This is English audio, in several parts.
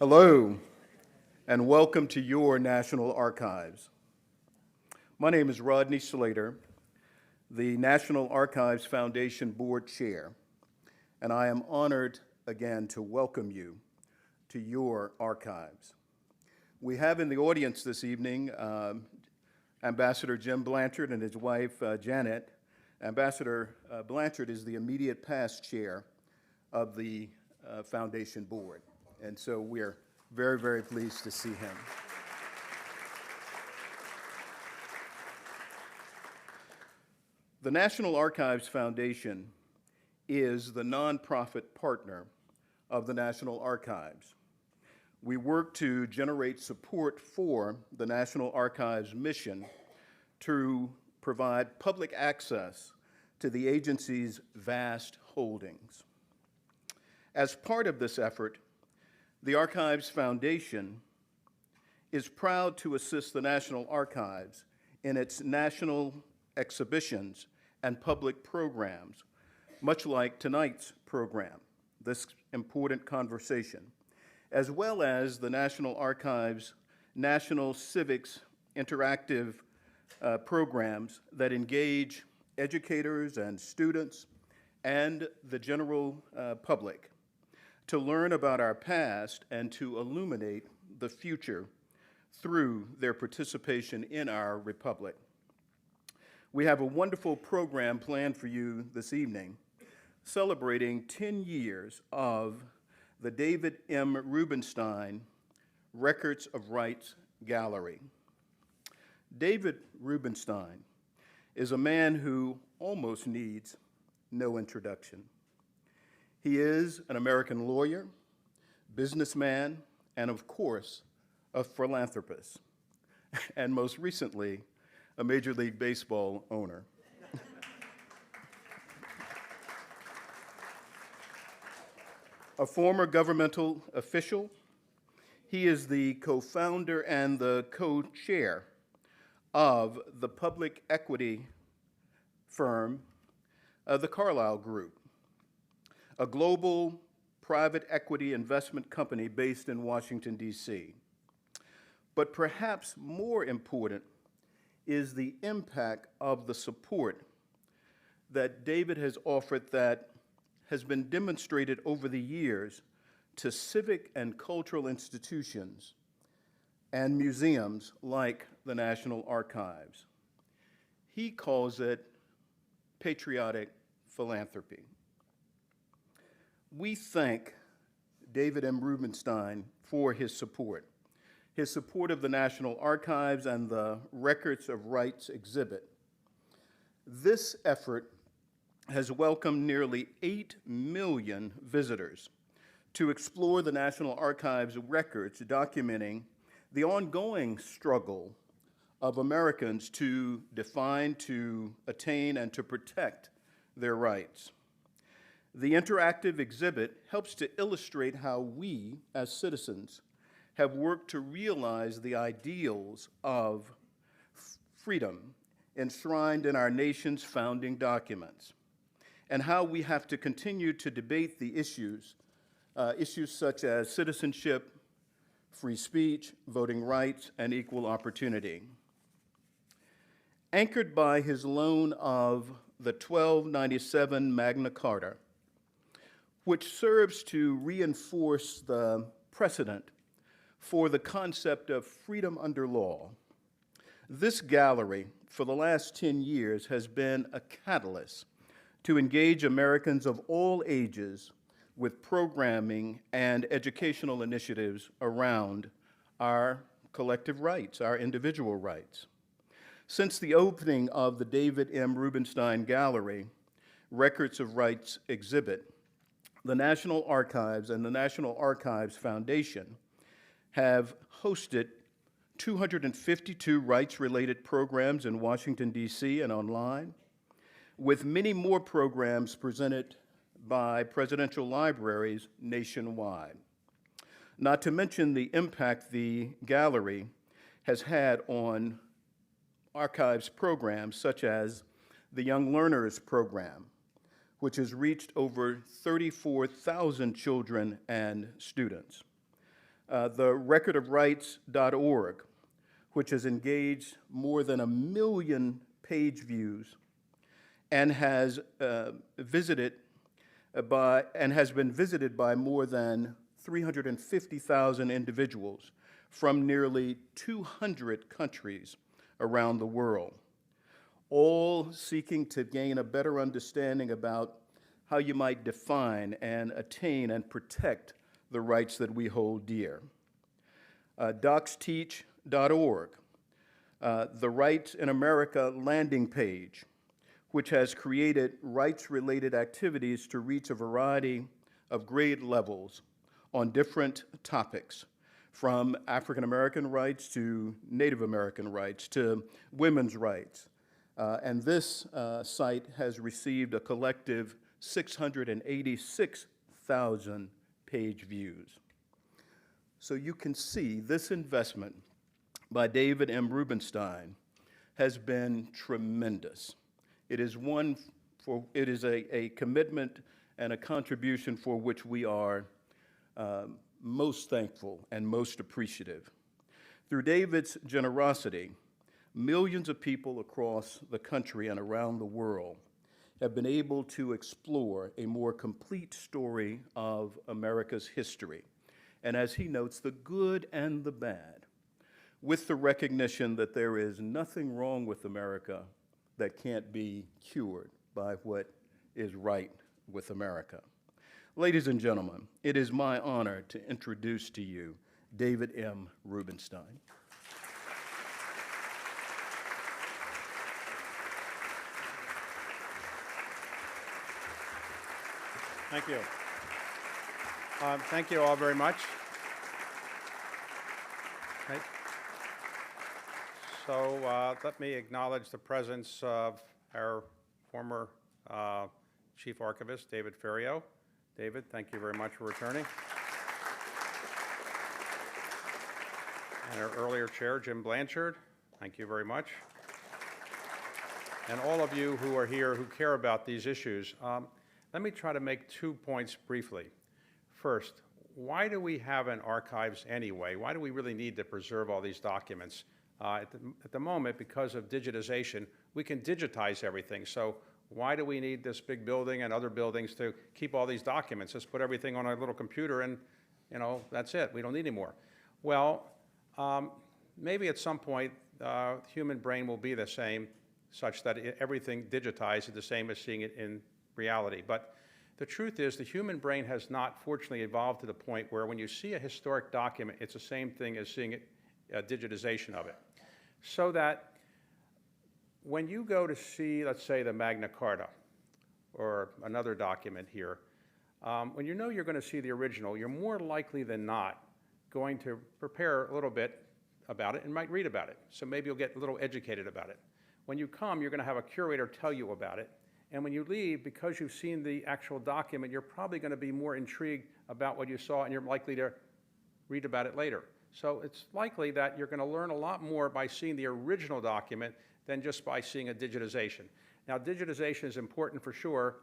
Hello, and welcome to your National Archives. My name is Rodney Slater, the National Archives Foundation Board Chair, and I am honored again to welcome you to your archives. We have in the audience this evening Ambassador Jim Blanchard and his wife, Janet. Ambassador Blanchard is the immediate past chair of the Foundation Board. And so we're very, very pleased to see him. The National Archives Foundation is the nonprofit partner of the National Archives. We work to generate support for the National Archives mission to provide public access to the agency's vast holdings. As part of this effort, the Archives Foundation is proud to assist the National Archives in its national exhibitions and public programs, much like tonight's program, this important conversation, as well as the National Archives' National Civics Interactive programs that engage educators and students and the general public to learn about our past and to illuminate the future through their participation in our republic. We have a wonderful program planned for you this evening, celebrating 10 years of the David M. Rubenstein Records of Rights Gallery. David Rubenstein is a man who almost needs no introduction. He is an American lawyer, businessman, and of course, a philanthropist, and most recently, a Major League Baseball owner. A former governmental official, he is the co-founder and the co-chair of the public equity firm, the Carlyle Group, a global private equity investment company based in Washington, D.C. But perhaps more important is the impact of the support that David has offered that has been demonstrated over the years to civic and cultural institutions and museums like the National Archives. He calls it patriotic philanthropy. We thank David M. Rubenstein for his support of the National Archives and the Records of Rights exhibit. This effort has welcomed nearly 8 million visitors to explore the National Archives records documenting the ongoing struggle of Americans to define, to attain, and to protect their rights. The interactive exhibit helps to illustrate how we, as citizens, have worked to realize the ideals of freedom enshrined in our nation's founding documents, and how we have to continue to debate the issues such as citizenship, free speech, voting rights, and equal opportunity. Anchored by his loan of the 1297 Magna Carta, which serves to reinforce the precedent for the concept of freedom under law, this gallery, for the last 10 years, has been a catalyst to engage Americans of all ages with programming and educational initiatives around our collective rights, our individual rights. Since the opening of the David M. Rubenstein Gallery Records of Rights exhibit, the National Archives and the National Archives Foundation have hosted 252 rights-related programs in Washington, D.C. and online, with many more programs presented by presidential libraries nationwide. Not to mention the impact the gallery has had on archives programs such as the Young Learners Program, which has reached over 34,000 children and students. the recordofrights.org, which has engaged more than 1 million page views and has been visited by more than 350,000 individuals from nearly 200 countries around the world, all seeking to gain a better understanding about how you might define and attain and protect the rights that we hold dear. DocsTeach.org, the Rights in America landing page, which has created rights-related activities to reach a variety of grade levels on different topics, from African American rights to Native American rights to women's rights. And this site has received a collective 686,000 page views. So you can see this investment by David M. Rubenstein has been tremendous. It is a commitment and a contribution for which we are most thankful and most appreciative. Through David's generosity, millions of people across the country and around the world have been able to explore a more complete story of America's history, and as he notes, the good and the bad, with the recognition that there is nothing wrong with America that can't be cured by what is right with America. Ladies and gentlemen, it is my honor to introduce to you David M. Rubenstein. Thank you. Thank you all very much. Okay. So let me acknowledge the presence of our former Chief Archivist, David Ferriero. David, thank you very much for returning. And our earlier chair, Jim Blanchard, thank you very much. And all of you who are here who care about these issues, let me try to make 2 points briefly. First, why do we have an archives anyway? Why do we really need to preserve all these documents? At the moment, because of digitization, we can digitize everything. So why do we need this big building and other buildings to keep all these documents? Just put everything on a little computer and, that's it. We don't need any more. Well, maybe at some point, the human brain will be the same, such that everything digitized is the same as seeing it in reality. But the truth is the human brain has not, fortunately, evolved to the point where when you see a historic document, it's the same thing as seeing it, digitization of it. So that when you go to see, let's say, the Magna Carta or another document here, when you know you're going to see the original, you're more likely than not going to prepare a little bit about it and might read about it. So maybe you'll get a little educated about it. When you come, you're going to have a curator tell you about it. And when you leave, because you've seen the actual document, you're probably going to be more intrigued about what you saw, and you're likely to read about it later. So it's likely that you're going to learn a lot more by seeing the original document than just by seeing a digitization. Now, digitization is important for sure,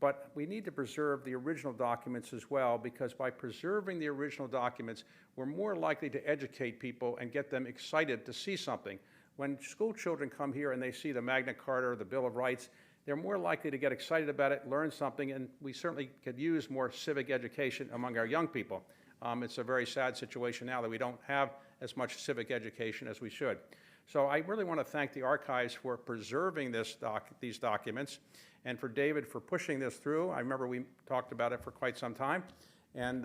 but we need to preserve the original documents as well, because by preserving the original documents, we're more likely to educate people and get them excited to see something. When school children come here and they see the Magna Carta or the Bill of Rights, they're more likely to get excited about it, learn something, and we certainly could use more civic education among our young people. It's a very sad situation now that we don't have as much civic education as we should. So I really want to thank the archives for preserving these documents, and for David for pushing this through. I remember we talked about it for quite some time, and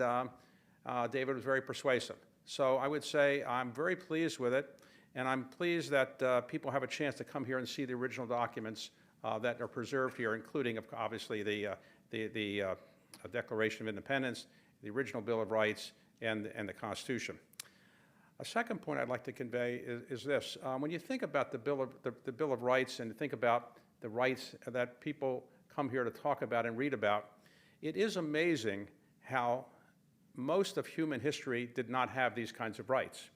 David was very persuasive. So I would say I'm very pleased with it, and I'm pleased that people have a chance to come here and see the original documents that are preserved here, including, obviously, the Declaration of Independence, the original Bill of Rights, and the Constitution. A second point I'd like to convey is this. When you think about the Bill of Rights and think about the rights that people come here to talk about and read about, it is amazing how most of human history did not have these kinds of rights.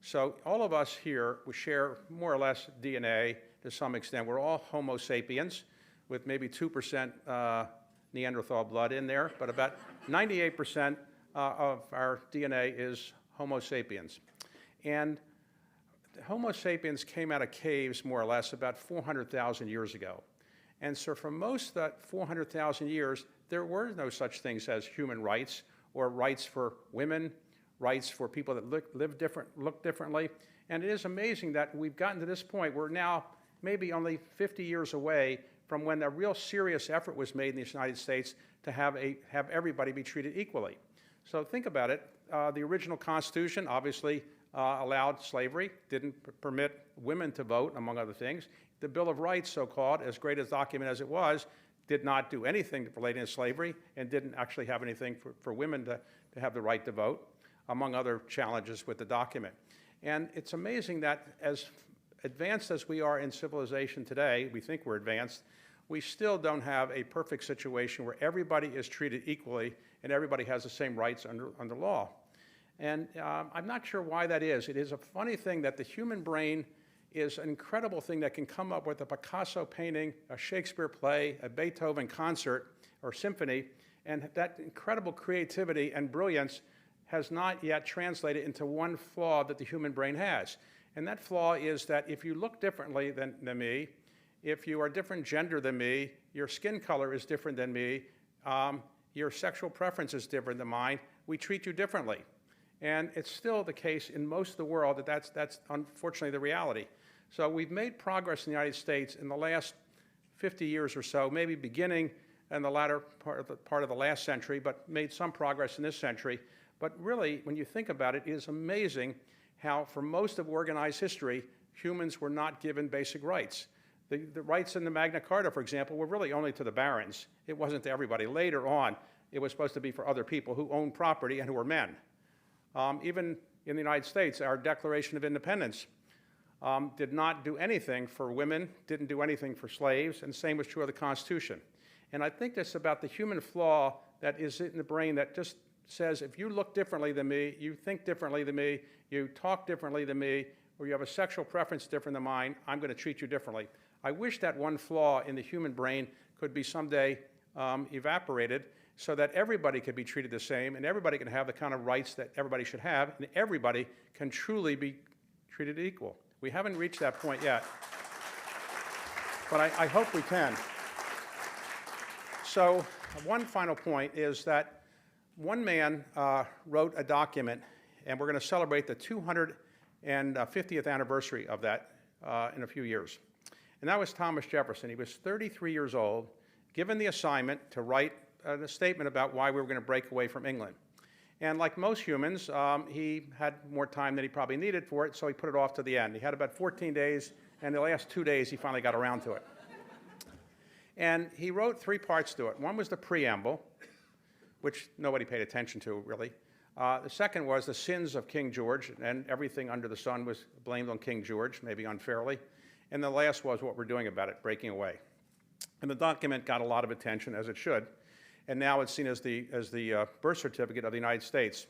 So all of us here, we share more or less DNA to some extent. We're all Homo sapiens with maybe 2% Neanderthal blood in there, but about 98% of our DNA is Homo sapiens. And Homo sapiens came out of caves, more or less, about 400,000 years ago. And so for most of that 400,000 years, there were no such things as human rights or rights for women, rights for people that look differently. And it is amazing that we've gotten to this point. We're now maybe only 50 years away from when a real serious effort was made in the United States to have everybody be treated equally. So think about it. The original Constitution obviously allowed slavery, didn't permit women to vote, among other things. The Bill of Rights, so-called, as great a document as it was, did not do anything relating to slavery and didn't actually have anything for women to have the right to vote, among other challenges with the document. And it's amazing that as advanced as we are in civilization today, we think we're advanced, we still don't have a perfect situation where everybody is treated equally and everybody has the same rights under law. And I'm not sure why that is. It is a funny thing that the human brain is an incredible thing that can come up with a Picasso painting, a Shakespeare play, a Beethoven concert or symphony, and that incredible creativity and brilliance has not yet translated into one flaw that the human brain has. And that flaw is that if you look differently than me, if you are different gender than me, your skin color is different than me, your sexual preference is different than mine, we treat you differently. And it's still the case in most of the world that that's unfortunately the reality. So we've made progress in the United States in the last 50 years or so, maybe beginning in the latter part of the last century, but made some progress in this century. But really, when you think about it, it is amazing how for most of organized history, humans were not given basic rights. The rights in the Magna Carta, for example, were really only to the barons. It wasn't to everybody. Later on, it was supposed to be for other people who owned property and who were men. Even in the United States, our Declaration of Independence did not do anything for women, didn't do anything for slaves, and the same was true of the Constitution. And I think that's about the human flaw that is in the brain that just says, if you look differently than me, you think differently than me, you talk differently than me, or you have a sexual preference different than mine, I'm going to treat you differently. I wish that one flaw in the human brain could be someday evaporated so that everybody could be treated the same and everybody can have the kind of rights that everybody should have and everybody can truly be treated equal. We haven't reached that point yet, but I hope we can. So one final point is that one man wrote a document, and we're going to celebrate the 250th anniversary of that in a few years. And that was Thomas Jefferson. He was 33 years old, given the assignment to write a statement about why we were going to break away from England. And like most humans, he had more time than he probably needed for it, so he put it off to the end. He had about 14 days, and the last 2 days he finally got around to it. And he wrote 3 parts to it. One was the preamble, which nobody paid attention to, really. The second was the sins of King George, and everything under the sun was blamed on King George, maybe unfairly. And the last was what we're doing about it, breaking away. And the document got a lot of attention, as it should, and now it's seen as the birth certificate of the United States.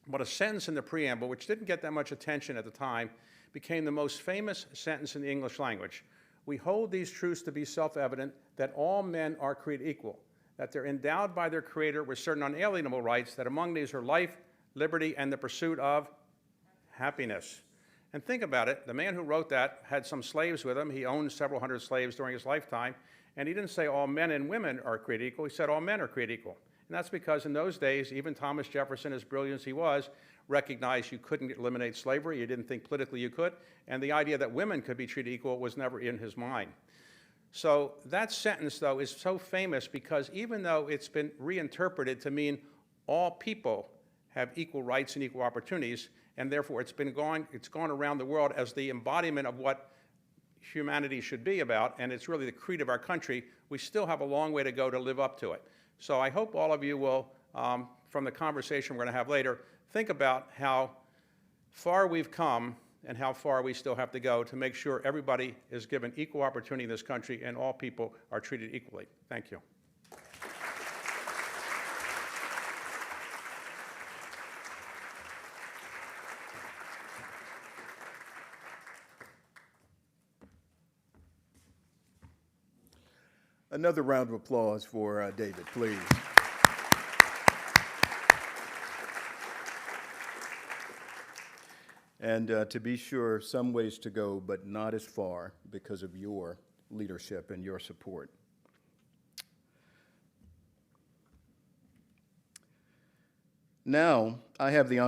But a sentence in the preamble, which didn't get that much attention at the time, became the most famous sentence in the English language. We hold these truths to be self-evident, that all men are created equal, that they're endowed by their Creator with certain unalienable rights, that among these are life, liberty, and the pursuit of happiness. And think about it, the man who wrote that had some slaves with him. He owned several hundred slaves during his lifetime, and he didn't say all men and women are created equal. He said all men are created equal. And that's because in those days, even Thomas Jefferson, as brilliant as he was, recognized you couldn't eliminate slavery. You didn't think politically you could. And the idea that women could be treated equal was never in his mind. So that sentence, though, is so famous because even though it's been reinterpreted to mean all people have equal rights and equal opportunities, and therefore it's gone around the world as the embodiment of what humanity should be about, and it's really the creed of our country, we still have a long way to go to live up to it. So I hope all of you will, from the conversation we're going to have later, think about how far we've come and how far we still have to go to make sure everybody is given equal opportunity in this country and all people are treated equally. Thank you. Another round of applause for David, please. And to be sure, some ways to go, but not as far because of your leadership and your support. Now, I have the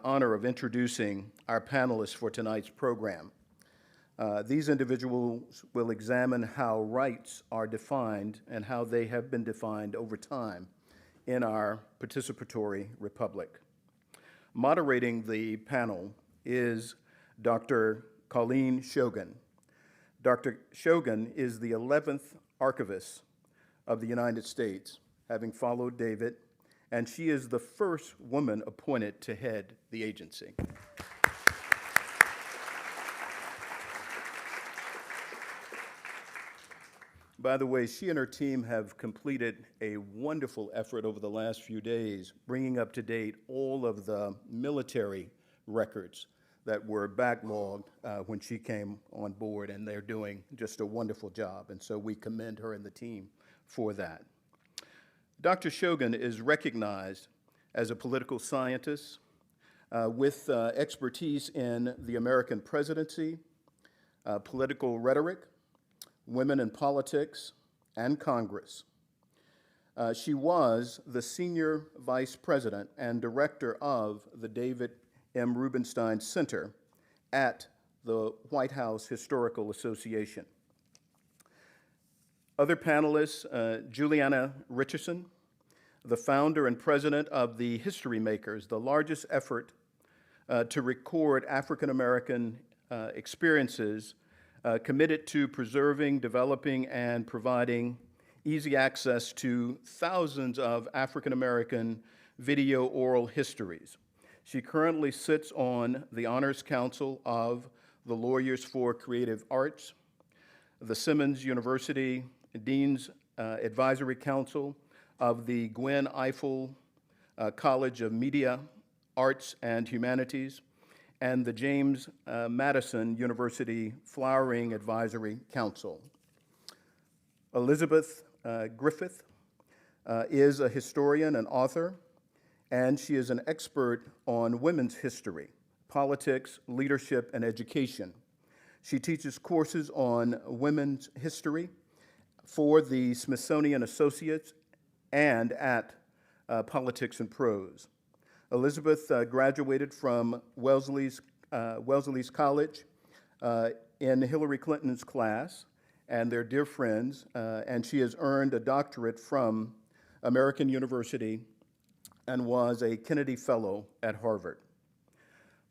honor of introducing our panelists for tonight's program. These individuals will examine how rights are defined and how they have been defined over time in our participatory republic. Moderating the panel is Dr. Colleen Shogan. Dr. Shogun is the 11th Archivist of the United States, having followed David, and she is the first woman appointed to head the agency. By the way, she and her team have completed a wonderful effort over the last few days, bringing up to date all of the military records that were backlogged when she came on board, and they're doing just a wonderful job, and so we commend her and the team for that. Dr. Shogun is recognized as a political scientist with expertise in the American presidency, political rhetoric, women in politics, and Congress. She was the senior vice president and director of the David M. Rubenstein Center at the White House Historical Association. Other panelists, Julieanna Richardson, the founder and president of the History Makers, the largest effort to record African American experiences committed to preserving, developing, and providing easy access to thousands of African American video oral histories. She currently sits on the Honors Council of the Lawyers for Creative Arts, the Simmons University Dean's Advisory Council of the Gwen Ifill College of Media, Arts, and Humanities, and the James Madison University Flowering Advisory Council. Elisabeth Griffith is a historian and author, and she is an expert on women's history, politics, leadership, and education. She teaches courses on women's history for the Smithsonian Associates and at Politics and Prose. Elizabeth graduated from Wellesley's College in Hillary Clinton's class, and they're dear friends, and she has earned a doctorate from American University and was a Kennedy Fellow at Harvard.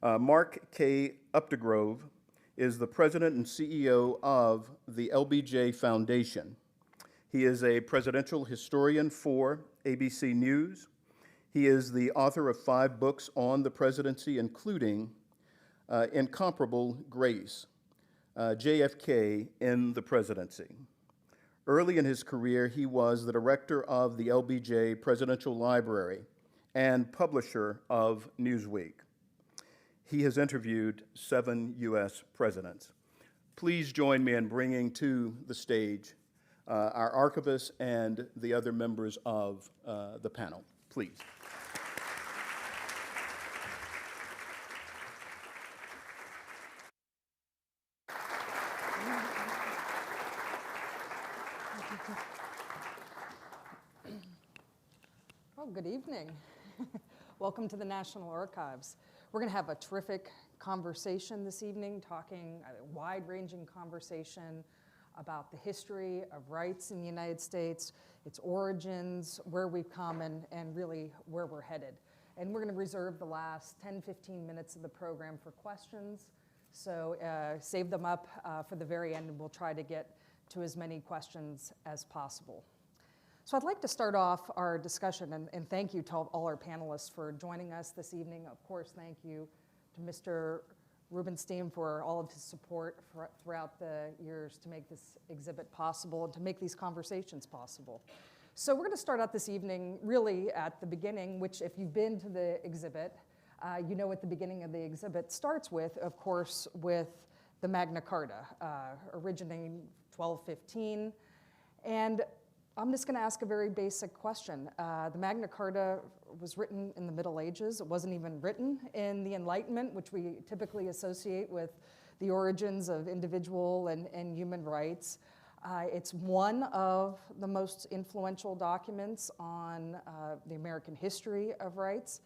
Mark K. Updegrove is the president and CEO of the LBJ Foundation. He is a presidential historian for ABC News. He is the author of 5 books on the presidency, including Incomparable Grace, JFK in the Presidency. Early in his career, he was the director of the LBJ Presidential Library and publisher of Newsweek. He has interviewed 7 U.S. presidents. Please join me in bringing to the stage our archivist and the other members of the panel. Please. Oh, good evening. Welcome to the National Archives. We're going to have a terrific conversation this evening, talking a wide-ranging conversation about the history of rights in the United States, its origins, where we've come, and really where we're headed. And we're going to reserve the last 10-15 minutes of the program for questions. So save them up for the very end, and we'll try to get to as many questions as possible. So I'd like to start off our discussion, and thank you to all our panelists for joining us this evening. Of course, thank you to Mr. Rubenstein for all of his support throughout the years to make this exhibit possible and to make these conversations possible. So we're going to start out this evening really at the beginning, which if you've been to the exhibit, you know what the beginning of the exhibit starts with, of course, with the Magna Carta, originating 1215. And I'm just going to ask a very basic question. The Magna Carta was written in the Middle Ages. It wasn't even written in the Enlightenment, which we typically associate with the origins of individual and human rights. It's one of the most influential documents on the American history of rights.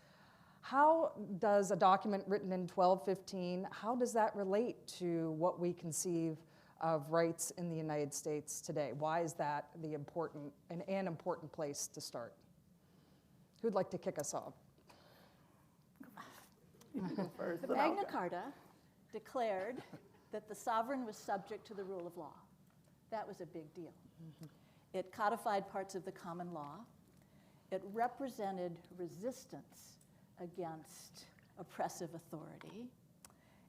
How does a document written in 1215, how does that relate to what we conceive of rights in the United States today? Why is that an important place to start? Who'd like to kick us off? The Magna Carta declared that the sovereign was subject to the rule of law. That was a big deal. Mm-hmm. It codified parts of the common law. It represented resistance against oppressive authority.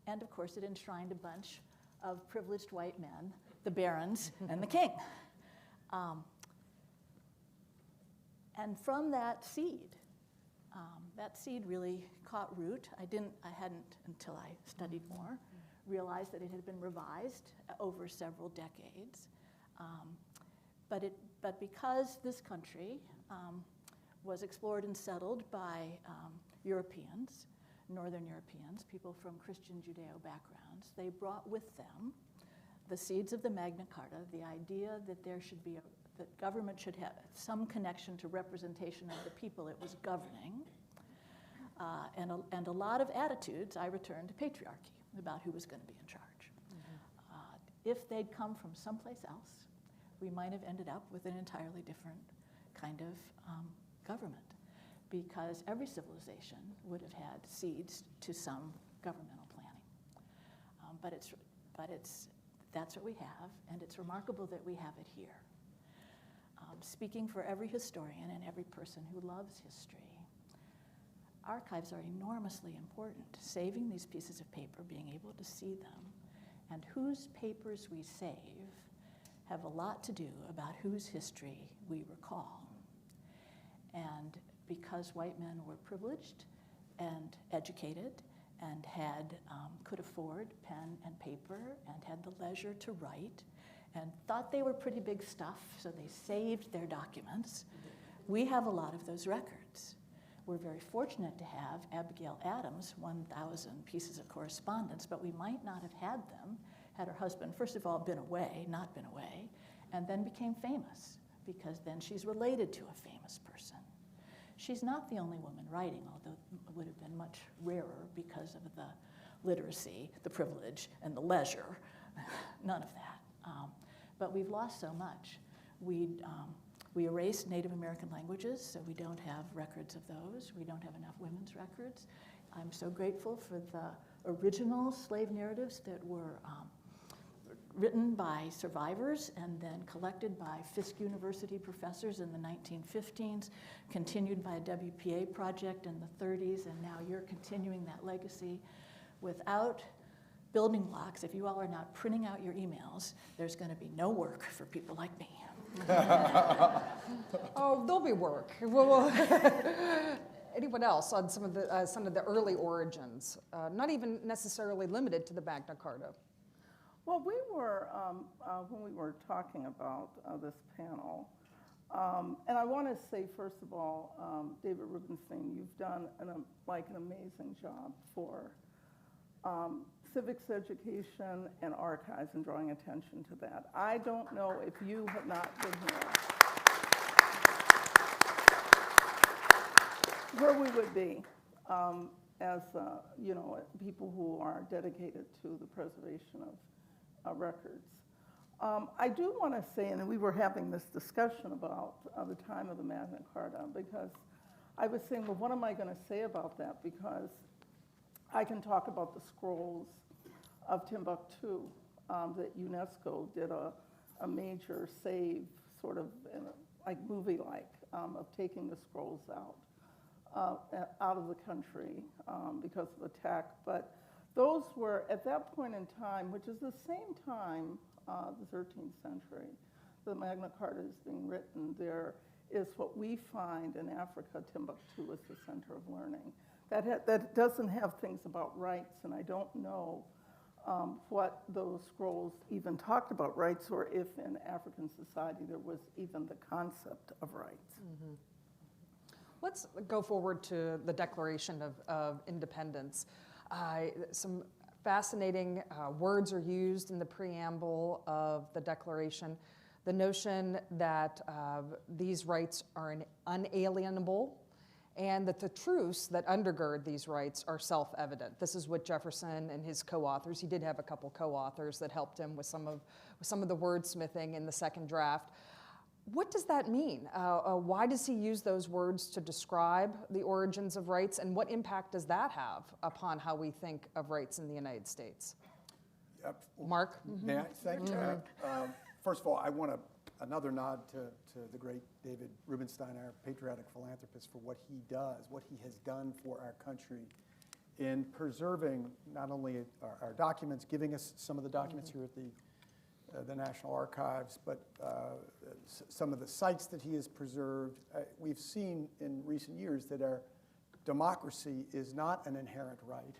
And of course, it enshrined a bunch of privileged white men, the barons and the king. And from that seed really caught root. I hadn't, until I studied more, realized that it had been revised over several decades. But because this country was explored and settled by Europeans, Northern Europeans, people from Christian Judeo backgrounds, they brought with them the seeds of the Magna Carta, the idea that that government should have some connection to representation of the people it was governing, and a lot of attitudes I returned to patriarchy about who was going to be in charge. Mm-hmm. If they'd come from someplace else, we might have ended up with an entirely different kind of government, because every civilization would have had seeds to some governmental planning. That's what we have, and it's remarkable that we have it here. Speaking for every historian and every person who loves history, archives are enormously important. Saving these pieces of paper, being able to see them, and whose papers we save have a lot to do about whose history we recall. And because white men were privileged and educated and could afford pen and paper and had the leisure to write and thought they were pretty big stuff, so they saved their documents, we have a lot of those records. We're very fortunate to have Abigail Adams' 1,000 pieces of correspondence, but we might not have had them had her husband, first of all, not been away, and then became famous, because then she's related to a famous person. She's not the only woman writing, although it would have been much rarer because of the literacy, the privilege, and the leisure. None of that. But we've lost so much. We erased Native American languages, so we don't have records of those. We don't have enough women's records. I'm so grateful for the original slave narratives that were written by survivors and then collected by Fisk University professors in the 1950s, continued by a WPA project in the 30s, and now you're continuing that legacy. Without building blocks, if you all are not printing out your emails, there's going to be no work for people like me. Oh, there'll be work. Anyone else on some of the early origins, not even necessarily limited to the Magna Carta? Well, we were, when we were talking about this panel, and I want to say, first of all, David Rubenstein, you've done an amazing job for civics education and archives and drawing attention to that. I don't know if you have not been here, where we would be as people who are dedicated to the preservation of records. I do want to say, and we were having this discussion about the time of the Magna Carta, because I was saying, well, what am I going to say about that? Because I can talk about the scrolls of Timbuktu that UNESCO did a major save, sort of like movie-like, of taking the scrolls out of the country because of attack. But those were, at that point in time, which is the same time, the 13th century, the Magna Carta is being written, there is what we find in Africa, Timbuktu is the center of learning. That doesn't have things about rights, and I don't know what those scrolls even talked about rights, or if in African society there was even the concept of rights. Let's go forward to the Declaration of Independence. Some fascinating words are used in the preamble of the Declaration. The notion that these rights are unalienable, and that the truths that undergird these rights are self-evident. This is what Jefferson and his co-authors, he did have a couple co-authors that helped him with some of the wordsmithing in the second draft. What does that mean? Why does he use those words to describe the origins of rights, and what impact does that have upon how we think of rights in the United States? Mark? May I? Thank you. First of all, I want another nod to the great David Rubenstein, our patriotic philanthropist, for what he does, what he has done for our country in preserving not only our documents, giving us some of the documents here at the National Archives, but some of the sites that he has preserved. We've seen in recent years that our democracy is not an inherent right.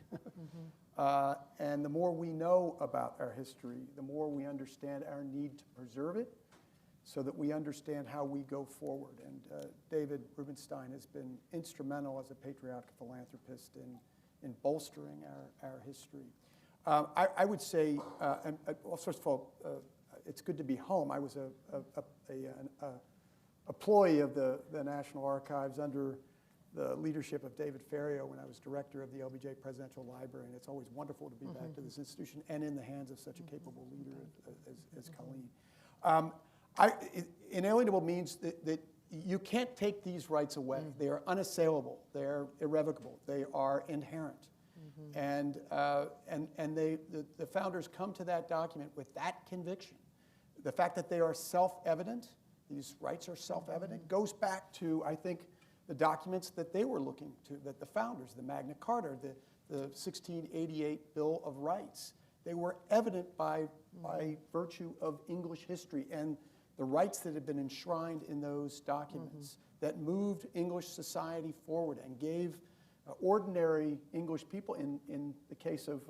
And the more we know about our history, the more we understand our need to preserve it so that we understand how we go forward. And David Rubenstein has been instrumental as a patriotic philanthropist in bolstering our history. I would say, well, first of all, it's good to be home. I was an employee of the National Archives under the leadership of David Ferriero when I was director of the LBJ Presidential Library, and it's always wonderful to be back to this institution and in the hands of such a capable leader as Colleen. Inalienable means that you can't take these rights away. They are unassailable. They are irrevocable. They are inherent. And the founders come to that document with that conviction. The fact that they are self-evident, these rights are self-evident, goes back to, I think, the documents that they were looking to, that the founders, the Magna Carta, the 1688 Bill of Rights, they were evident by virtue of English history and the rights that had been enshrined in those documents that moved English society forward and gave ordinary English people, in the case of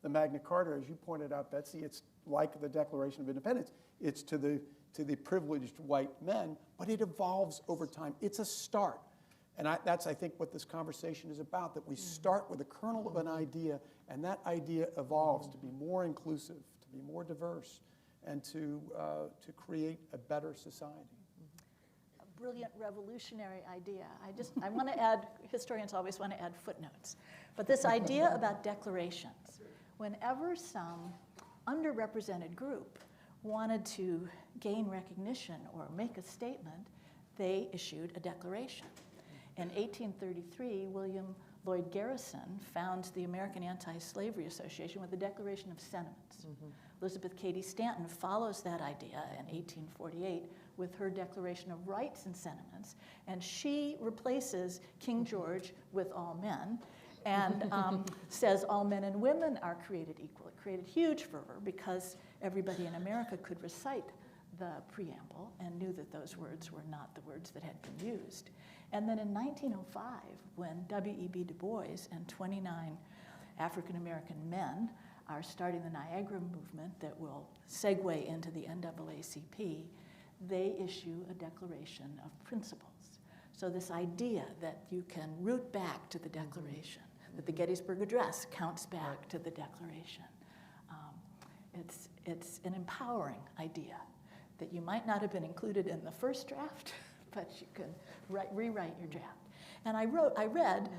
the Magna Carta, as you pointed out, Betsy, it's like the Declaration of Independence. It's to the privileged white men, but it evolves over time. It's a start. And that's, I think, what this conversation is about, that we start with a kernel of an idea, and that idea evolves to be more inclusive, to be more diverse, and to create a better society. A brilliant revolutionary idea. I want to add, historians always want to add footnotes, but this idea about declarations, whenever some underrepresented group wanted to gain recognition or make a statement, they issued a declaration. In 1833, William Lloyd Garrison founds the American Anti-Slavery Association with the Declaration of Sentiments. Elizabeth Cady Stanton follows that idea in 1848 with her Declaration of Rights and Sentiments, and she replaces King George with all men and says all men and women are created equal. It created huge fervor because everybody in America could recite the preamble and knew that those words were not the words that had been used. And then in 1905, when W.E.B. Du Bois and 29 African-American men are starting the Niagara movement that will segue into the NAACP, they issue a declaration of principles. So this idea that you can root back to the Declaration, that the Gettysburg Address counts back to the Declaration, it's an empowering idea that you might not have been included in the first draft, but you can rewrite your draft. And I read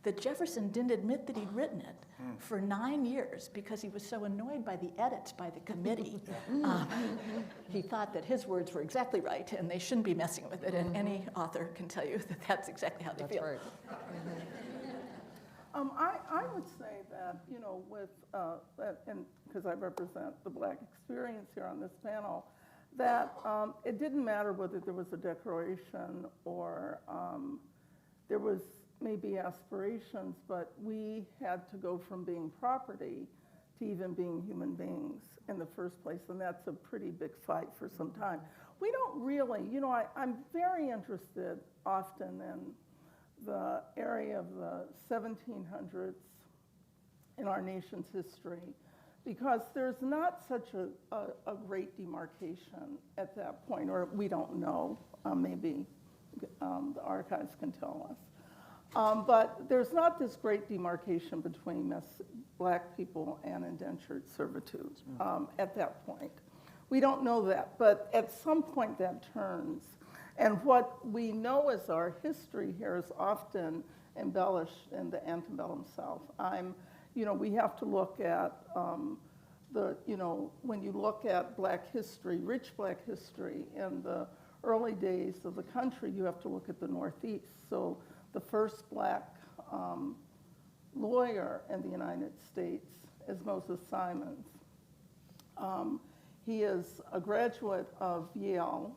that Jefferson didn't admit that he'd written it for 9 years because he was so annoyed by the edits by the committee. He thought that his words were exactly right and they shouldn't be messing with it, and any author can tell you that that's exactly how they feel. Right. I would say that, you know, with, and because I represent the Black experience here on this panel, that it didn't matter whether there was a declaration or there was maybe aspirations, but we had to go from being property to even being human beings in the first place, and that's a pretty big fight for some time. We don't really, you know, I'm very interested often in the area of the 1700s in our nation's history, because there's not such a great demarcation at that point, or we don't know, maybe the archives can tell us. But there's not this great demarcation between black people and indentured servitude at that point. We don't know that, but at some point that turns. And what we know as our history here is often embellished in the antebellum South. We have to look at when you look at black history, rich black history in the early days of the country, you have to look at the Northeast. So the first black lawyer in the United States is Moses Simons. He is a graduate of Yale.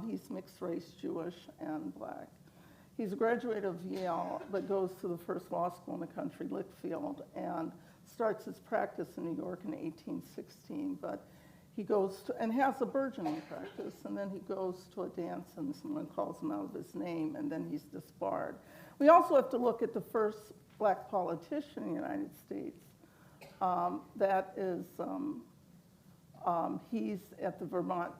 He's mixed race, Jewish and black. He's a graduate of Yale, but goes to the first law school in the country, Litchfield, and starts his practice in New York in 1816. But he goes to, and has a burgeoning practice, and then he goes to a dance and someone calls him out of his name, and then he's disbarred. We also have to look at the first black politician in the United States. That is, he's at the Vermont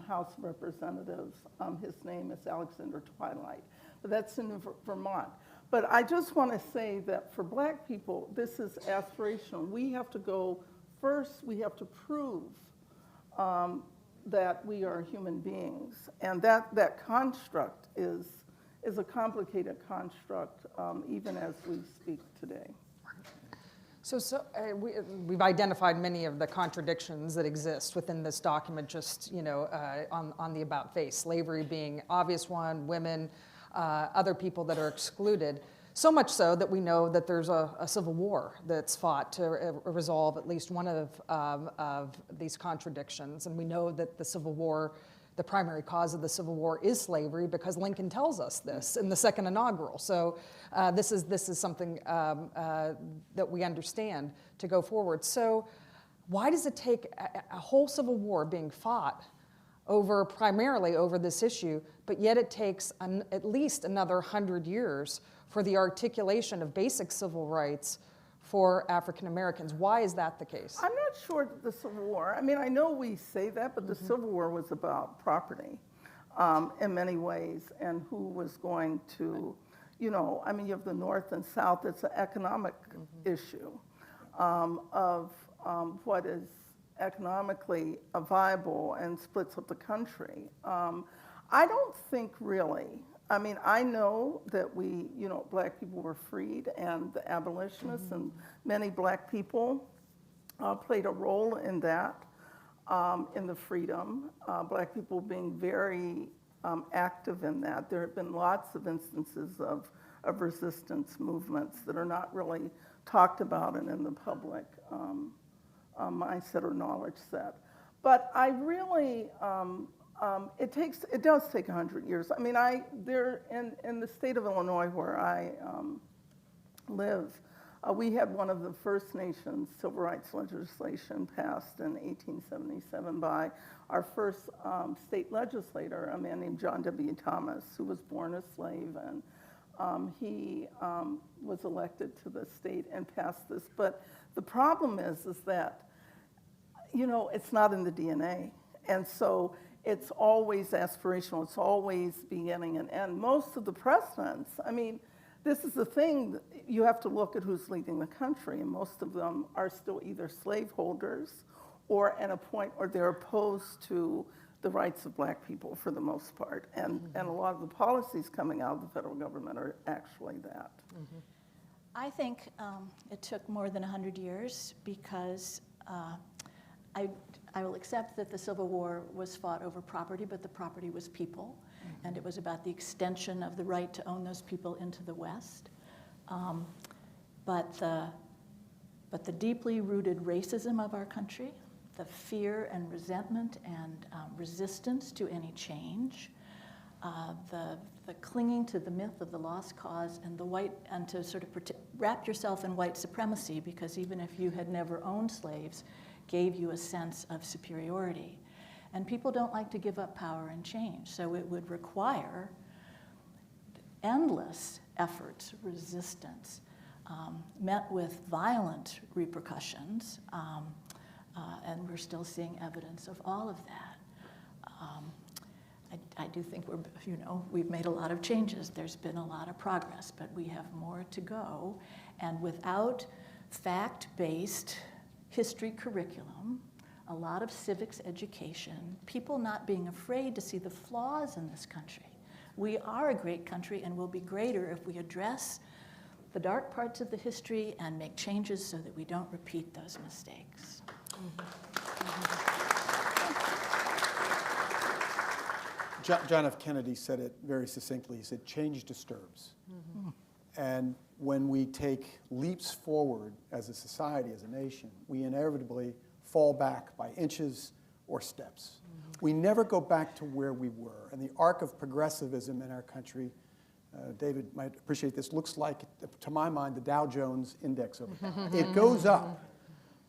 House of Representatives. His name is Alexander Twilight. But that's in Vermont. But I just want to say that for black people, this is aspirational. We have to go first, we have to prove that we are human beings. And that construct is a complicated construct, even as we speak today. We've identified many of the contradictions that exist within this document, just on the about face. Slavery being obvious one, women, other people that are excluded. So much so that we know that there's a civil war that's fought to resolve at least one of these contradictions, and we know that the Civil War. The primary cause of the Civil War is slavery because Lincoln tells us this in the second inaugural. So this is something that we understand to go forward. So why does it take a whole Civil War being fought primarily over this issue, but yet it takes at least another 100 years for the articulation of basic civil rights for African Americans? Why is that the case? I'm not sure that the Civil War, I know we say that, but the Civil War was about property in many ways, and who was going to, you have the North and South. It's an economic issue of what is economically viable and splits up the country. I don't think really. I know that black people were freed, and the abolitionists and many black people played a role in that, in the freedom. Black people being very active in that. There have been lots of instances of resistance movements that are not really talked about and in the public mindset or knowledge set. But I really, it does take 100 years. In the state of Illinois where I live, we had one of the First Nations civil rights legislation passed in 1877 by our first state legislator, a man named John W. Thomas, who was born a slave, and he was elected to the state and passed this. But the problem is that, it's not in the DNA. And so it's always aspirational. It's always beginning and end. Most of the presidents, this is the thing, you have to look at who's leading the country, and most of them are still either slaveholders or at a point where they're opposed to the rights of black people for the most part. And a lot of the policies coming out of the federal government are actually that. I think it took more than 100 years because I will accept that the Civil War was fought over property, but the property was people, and it was about the extension of the right to own those people into the West. But the deeply rooted racism of our country, the fear and resentment and resistance to any change, the clinging to the myth of the lost cause and to sort of wrap yourself in white supremacy, because even if you had never owned slaves, gave you a sense of superiority. And people don't like to give up power and change, so it would require endless efforts, resistance, met with violent repercussions, and we're still seeing evidence of all of that. I do think we've made a lot of changes. There's been a lot of progress, but we have more to go. And without fact-based history curriculum, a lot of civics education, people not being afraid to see the flaws in this country. We are a great country and will be greater if we address the dark parts of the history and make changes so that we don't repeat those mistakes. John F. Kennedy said it very succinctly. He said, change disturbs. And when we take leaps forward as a society, as a nation, we inevitably fall back by inches or steps. We never go back to where we were. And the arc of progressivism in our country, David might appreciate this, looks like, to my mind, the Dow Jones index over time. It goes up,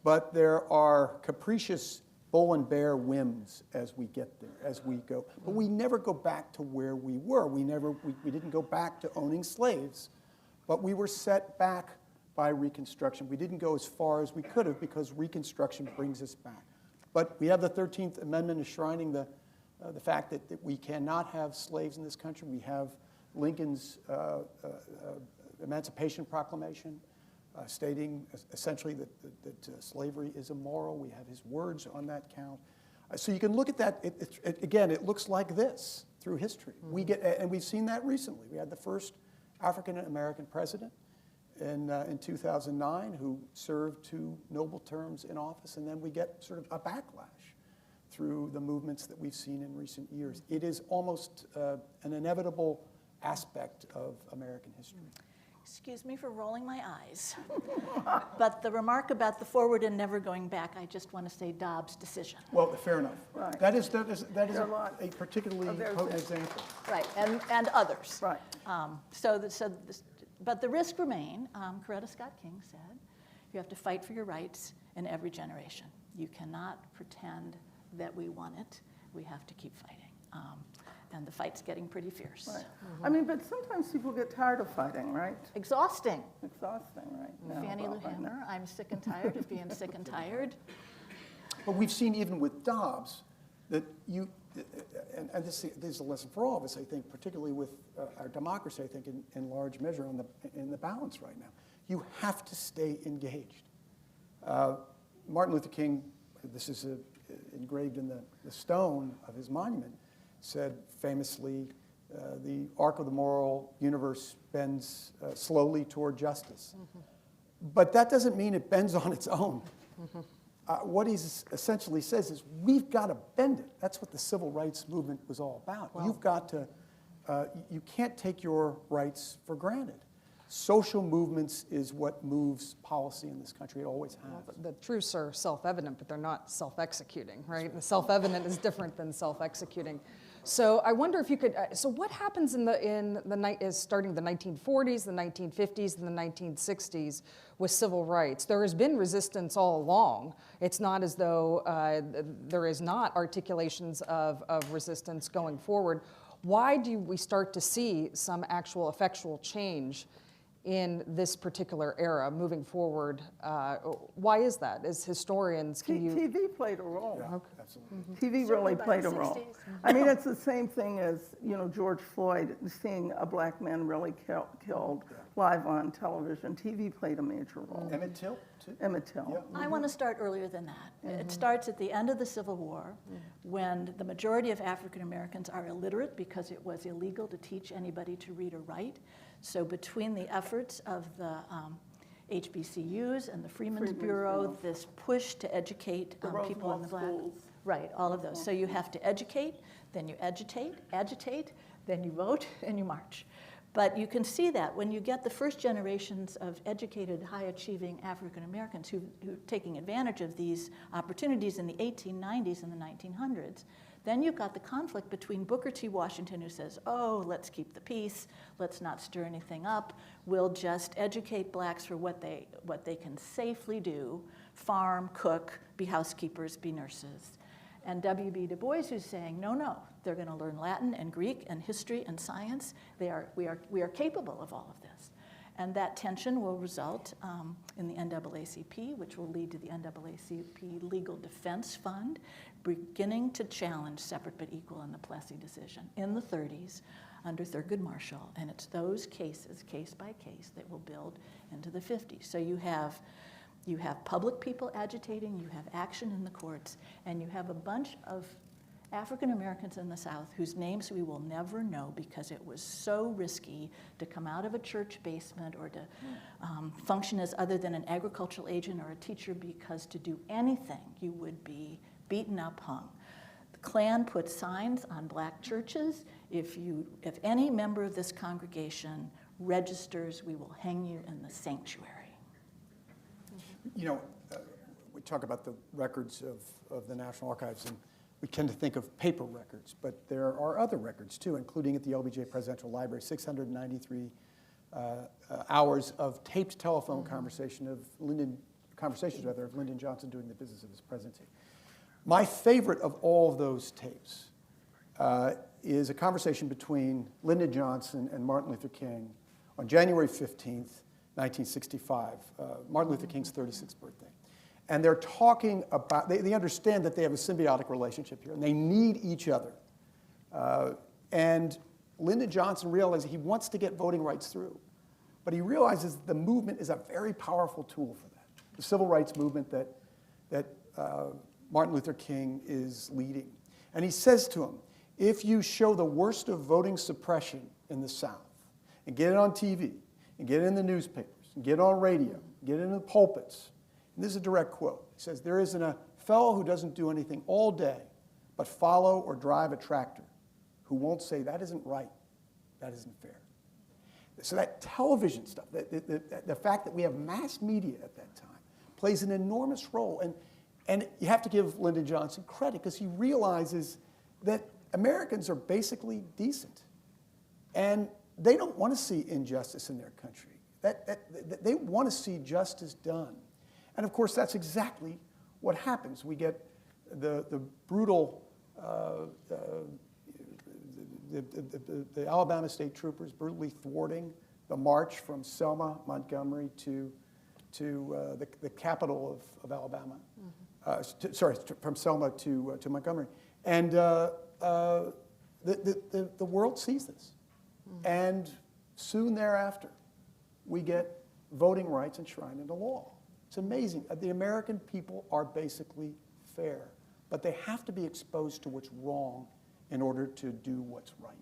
but there are capricious bull and bear whims as we get there, as we go. But we never go back to where we were. We didn't go back to owning slaves, but we were set back by Reconstruction. We didn't go as far as we could have because Reconstruction brings us back. But we have the 13th Amendment enshrining the fact that we cannot have slaves in this country. We have Lincoln's Emancipation Proclamation, stating essentially that slavery is immoral. We have his words on that count. So you can look at that. Again, it looks like this through history. And we've seen that recently. We had the first African-American president in 2009 who served 2 noble terms in office, and then we get sort of a backlash through the movements that we've seen in recent years. It is almost an inevitable aspect of American history. Excuse me for rolling my eyes. But the remark about the forward and never going back, I just want to say Dobbs' decision. Well, fair enough. Right. That is a particularly potent example. Right, and others. Right. But the risks remain. Coretta Scott King said, you have to fight for your rights in every generation. You cannot pretend that we won it. We have to keep fighting. And the fight's getting pretty fierce. Right. I mean, but sometimes people get tired of fighting, right? Exhausting. Exhausting, right? No, Fannie Lou Hamer, I'm sick and tired of being sick and tired. But we've seen even with Dobbs that and this is a lesson for all of us, I think, particularly with our democracy, I think, in large measure in the balance right now. You have to stay engaged. Martin Luther King, this is engraved in the stone of his monument, said famously, the arc of the moral universe bends slowly toward justice. But that doesn't mean it bends on its own. What he essentially says is, we've got to bend it. That's what the civil rights movement was all about. Well, you've got to, you can't take your rights for granted. Social movements is what moves policy in this country. It always has. Well, the truths are self-evident, but they're not self-executing, right? The self-evident is different than self-executing. So I wonder if you could. So what happens starting the 1940s, the 1950s, and the 1960s with civil rights? There has been resistance all along. It's not as though there is not articulations of resistance going forward. Why do we start to see some actual effectual change in this particular era moving forward? Why is that? As historians, can you... TV played a role. Yeah, absolutely. TV really played a role. I mean, it's the same thing as, George Floyd, seeing a black man really killed live on television. TV played a major role. Emmett Till, too. Emmett Till. Yeah. I want to start earlier than that. It starts at the end of the Civil War, when the majority of African Americans are illiterate because it was illegal to teach anybody to read or write. So between the efforts of the HBCUs and the Freedmen's Bureau, this push to educate people in the black, right, all of those. So you have to educate, then you agitate, then you vote, and you march. But you can see that when you get the first generations of educated, high-achieving African Americans who taking advantage of these opportunities in the 1890s and the 1900s, then you've got the conflict between Booker T. Washington, who says, oh, let's keep the peace, let's not stir anything up, we'll just educate blacks for what they can safely do, farm, cook, be housekeepers, be nurses. And W.B. Du Bois, who's saying, no, they're going to learn Latin and Greek and history and science. We are capable of all of this. And that tension will result in the NAACP, which will lead to the NAACP Legal Defense Fund, beginning to challenge separate but equal in the Plessy decision in the 30s under Thurgood Marshall. And it's those cases, case by case, that will build into the 50s. So you have public people agitating, you have action in the courts, and you have a bunch of African Americans in the South whose names we will never know because it was so risky to come out of a church basement or to function as other than an agricultural agent or a teacher, because to do anything you would be beaten up, hung. The Klan put signs on black churches. If any member of this congregation registers, we will hang you in the sanctuary. You know, we talk about the records of the National Archives, and we tend to think of paper records, but there are other records too, including at the LBJ Presidential Library, 693 hours of taped telephone conversations of Lyndon Johnson doing the business of his presidency. My favorite of all of those tapes is a conversation between Lyndon Johnson and Martin Luther King on January 15th, 1965, Martin Luther King's 36th birthday. And they're talking about, they understand that they have a symbiotic relationship here, and they need each other. And Lyndon Johnson realizes he wants to get voting rights through, but he realizes the movement is a very powerful tool for that. The civil rights movement that Martin Luther King is leading. And he says to him, if you show the worst of voting suppression in the South, and get it on TV, and get it in the newspapers, and get it on radio, get it in the pulpits, and this is a direct quote. He says, there isn't a fellow who doesn't do anything all day but follow or drive a tractor who won't say, that isn't right, that isn't fair. So that television stuff, the fact that we have mass media at that time, plays an enormous role. And you have to give Lyndon Johnson credit, because he realizes that Americans are basically decent. And they don't want to see injustice in their country. They want to see justice done. And of course, that's exactly what happens. We get the brutal, the Alabama state troopers brutally thwarting the march from Selma, Montgomery to the capital of Alabama. From Selma to Montgomery. And the world sees this. And soon thereafter, we get voting rights enshrined into law. It's amazing. The American people are basically fair, but they have to be exposed to what's wrong in order to do what's right.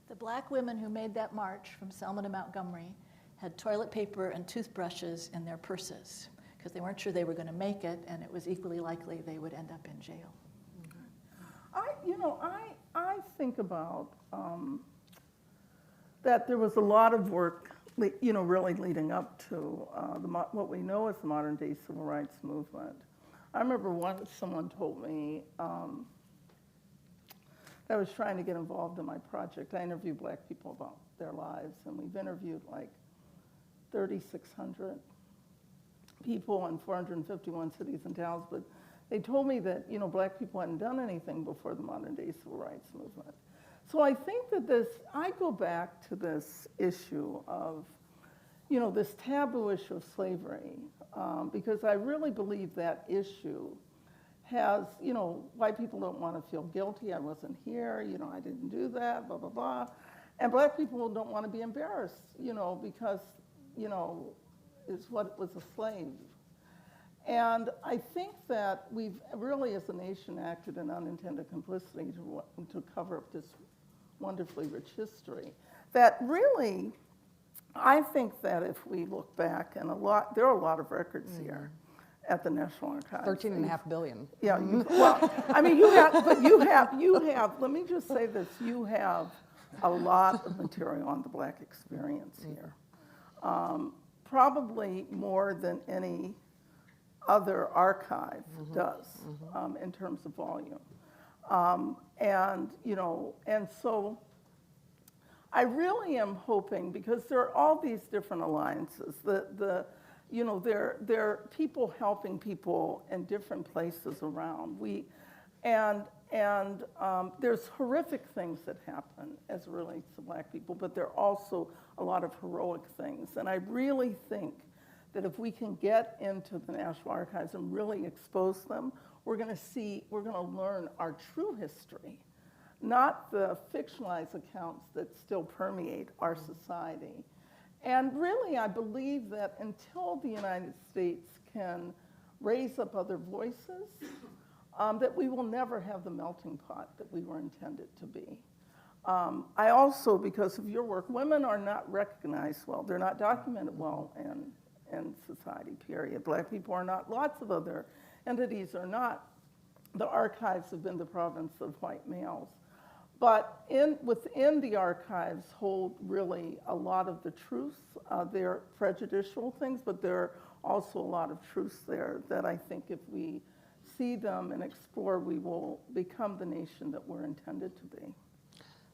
The black women who made that march from Selma to Montgomery had toilet paper and toothbrushes in their purses because they weren't sure they were going to make it, and it was equally likely they would end up in jail. I think about that there was a lot of work, really leading up to what we know as the modern-day civil rights movement. I remember once someone told me that I was trying to get involved in my project. I interviewed black people about their lives, and we've interviewed like 3,600 people in 451 cities and towns, but they told me that, black people hadn't done anything before the modern-day civil rights movement. So I think that I go back to this issue of, this taboo issue of slavery, because I really believe that issue has, white people don't want to feel guilty. I wasn't here, I didn't do that, blah, blah, blah. And black people don't want to be embarrassed, because, is what was a slave. And I think that we've really, as a nation, acted in unintended complicity to cover up this wonderfully rich history. That really, I think that if we look back, and there are a lot of records here at the National Archives. $13.5 billion. Yeah, you have, let me just say this, you have a lot of material on the black experience here. Probably more than any other archive does in terms of volume. And so I really am hoping, because there are all these different alliances, there are people helping people in different places around. And And there's horrific things that happen as it relates to black people, but there are also a lot of heroic things. And I really think that if we can get into the National Archives and really expose them, we're going to learn our true history, not the fictionalized accounts that still permeate our society. And really, I believe that until the United States can raise up other voices, that we will never have the melting pot that we were intended to be. I also, because of your work, women are not recognized well. They're not documented well in society, period. Black people are not. Lots of other entities are not. The archives have been the province of white males. But within the archives hold really a lot of the truths. They're prejudicial things, but there are also a lot of truths there that I think if we see them and explore, we will become the nation that we're intended to be.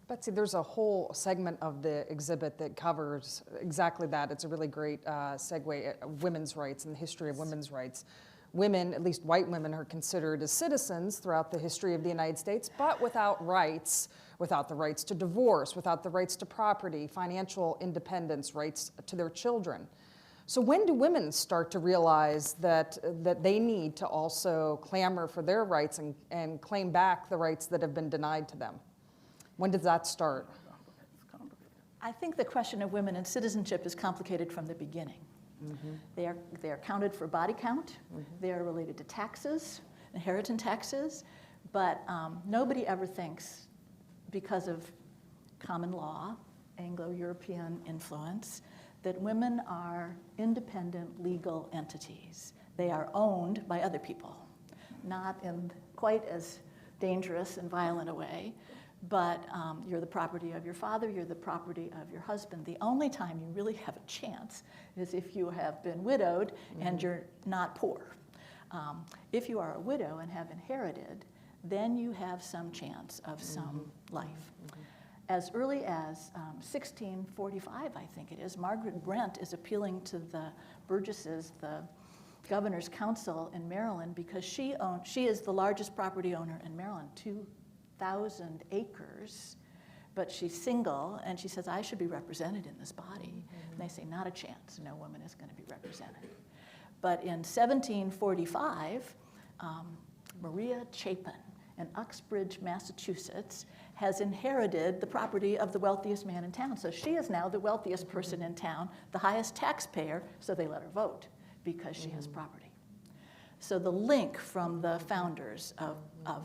Betsy, there's a whole segment of the exhibit that covers exactly that. It's a really great segue, women's rights and the history of women's rights. Women, at least white women, are considered as citizens throughout the history of the United States, but without rights, without the rights to divorce, without the rights to property, financial independence, rights to their children. So when do women start to realize that they need to also clamor for their rights and claim back the rights that have been denied to them? When does that start? I think the question of women and citizenship is complicated from the beginning. They are counted for body count. They are related to taxes, inheritance taxes, but nobody ever thinks, because of common law, Anglo-European influence, that women are independent legal entities. They are owned by other people, not in quite as dangerous and violent a way, but you're the property of your father, you're the property of your husband. The only time you really have a chance is if you have been widowed and you're not poor. If you are a widow and have inherited, then you have some chance of some life. As early as 1645, I think it is, Margaret Brent is appealing to the Burgesses, the governor's council in Maryland, because she is the largest property owner in Maryland, 2,000 acres, but she's single, and she says, I should be represented in this body. And they say, not a chance, no woman is going to be represented. But in 1745, Maria Chapin in Uxbridge, Massachusetts, has inherited the property of the wealthiest man in town. So she is now the wealthiest person in town, the highest taxpayer, so they let her vote because she has property. So the link from the founders of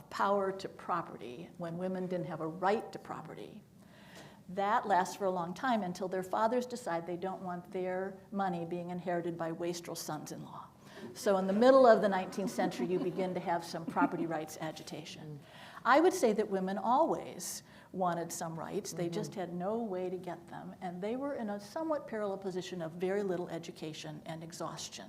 power to property, when women didn't have a right to property, that lasts for a long time until their fathers decide they don't want their money being inherited by wastrel sons-in-law. So in the middle of the 19th century, you begin to have some property rights agitation. I would say that women always wanted some rights. They just had no way to get them. And they were in a somewhat parallel position of very little education and exhaustion.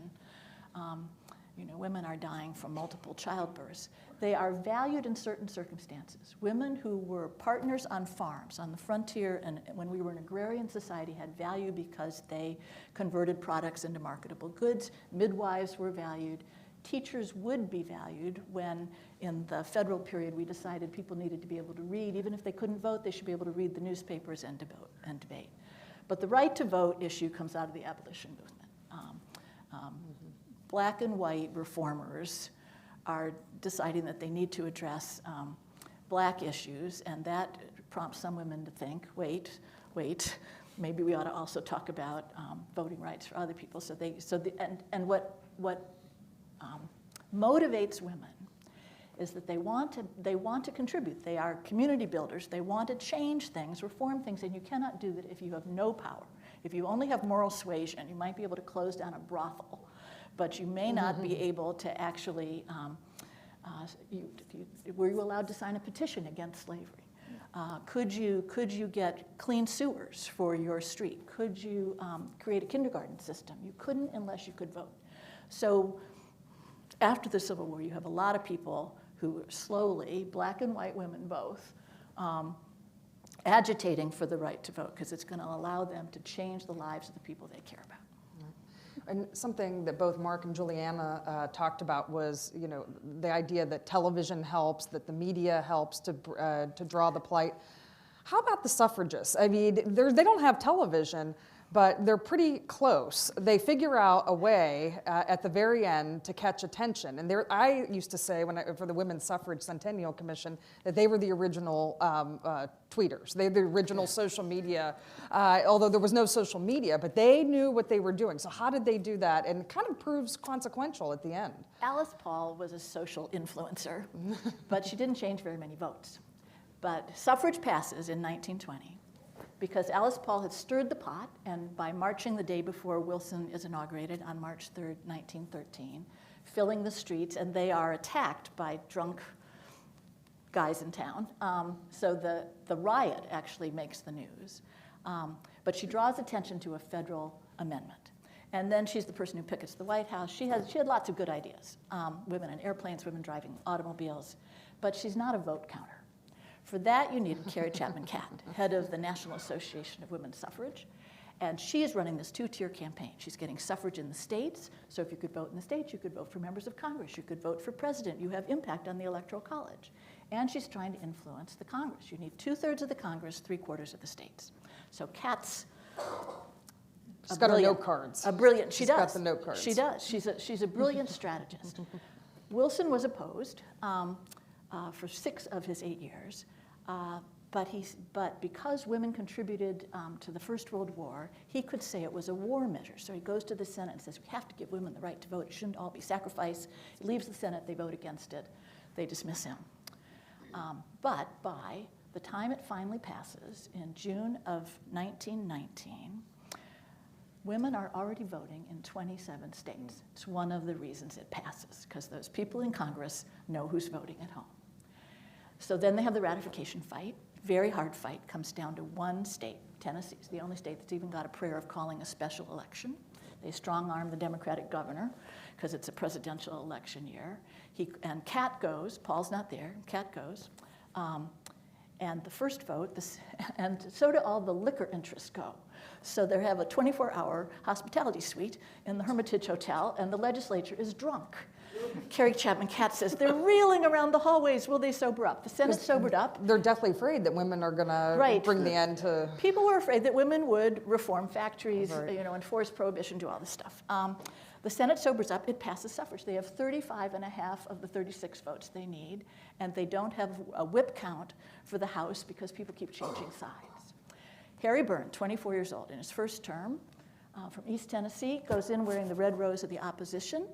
Women are dying from multiple childbirths. They are valued in certain circumstances. Women who were partners on farms, on the frontier, and when we were an agrarian society, had value because they converted products into marketable goods. Midwives were valued. Teachers would be valued when, in the federal period, we decided people needed to be able to read. Even if they couldn't vote, they should be able to read the newspapers and debate. But the right to vote issue comes out of the abolition movement. Black and white reformers are deciding that they need to address black issues, and that prompts some women to think, wait, maybe we ought to also talk about voting rights for other people. What motivates women is that they want to contribute. They are community builders. They want to change things, reform things, and you cannot do that if you have no power. If you only have moral suasion, you might be able to close down a brothel, but you may not be able to actually, were you allowed to sign a petition against slavery? Could you get clean sewers for your street? Could you create a kindergarten system? You couldn't unless you could vote. So after the Civil War, you have a lot of people who slowly, black and white women both, agitating for the right to vote because it's going to allow them to change the lives of the people they care about. And something that both Mark and Julieanna talked about was, the idea that television helps, that the media helps to draw the plight. How about the suffragists? I mean, they don't have television, but they're pretty close. They figure out a way at the very end to catch attention. And I used to say, for the Women's Suffrage Centennial Commission, that they were the original tweeters. They're the original social media, although there was no social media, but they knew what they were doing. So how did they do that? And it kind of proves consequential at the end. Alice Paul was a social influencer, but she didn't change very many votes. But suffrage passes in 1920. Because Alice Paul had stirred the pot, and by marching the day before Wilson is inaugurated on March 3rd, 1913, filling the streets, and they are attacked by drunk guys in town. So the riot actually makes the news. But she draws attention to a federal amendment. And then she's the person who pickets the White House. She had lots of good ideas. Women in airplanes, women driving automobiles. But she's not a vote counter. For that, you needed Carrie Chapman Catt, head of the National Association of Women's Suffrage. And she is running this two-tier campaign. She's getting suffrage in the states. So if you could vote in the states, you could vote for members of Congress. You could vote for president. You have impact on the Electoral College. And she's trying to influence the Congress. You need 2/3 of the Congress, 3/4 of the states. So Catt's She's got her note cards. A brilliant, she She's does. got the note cards. She does. She's a brilliant strategist. Wilson was opposed for 6 of his 8 years. But because women contributed to the First World War, he could say it was a war measure. So he goes to the Senate and says, we have to give women the right to vote. It shouldn't all be sacrifice. He leaves the Senate. They vote against it. They dismiss him. But by the time it finally passes, in June of 1919, women are already voting in 27 states. It's one of the reasons it passes, because those people in Congress know who's voting at home. So then they have the ratification fight. Very hard fight. Comes down to one state. Tennessee is the only state that's even got a prayer of calling a special election. They strong-arm the Democratic governor because it's a presidential election year. And Catt goes. Paul's not there. Catt goes. And the first vote, and so do all the liquor interests go. So they have a 24-hour hospitality suite in the Hermitage Hotel, and the legislature is drunk. Carrie Chapman Catt says, they're reeling around the hallways. Will they sober up? The Senate sobered up. They're definitely afraid that women are going to bring the end to... People were afraid that women would reform factories, enforce prohibition, do all this stuff. The Senate sobers up. It passes suffrage. They have 35.5 of the 36 votes they need, and they don't have a whip count for the House because people keep changing sides. Harry Byrne, 24 years old, in his first term, from East Tennessee, goes in wearing the red rose of the opposition.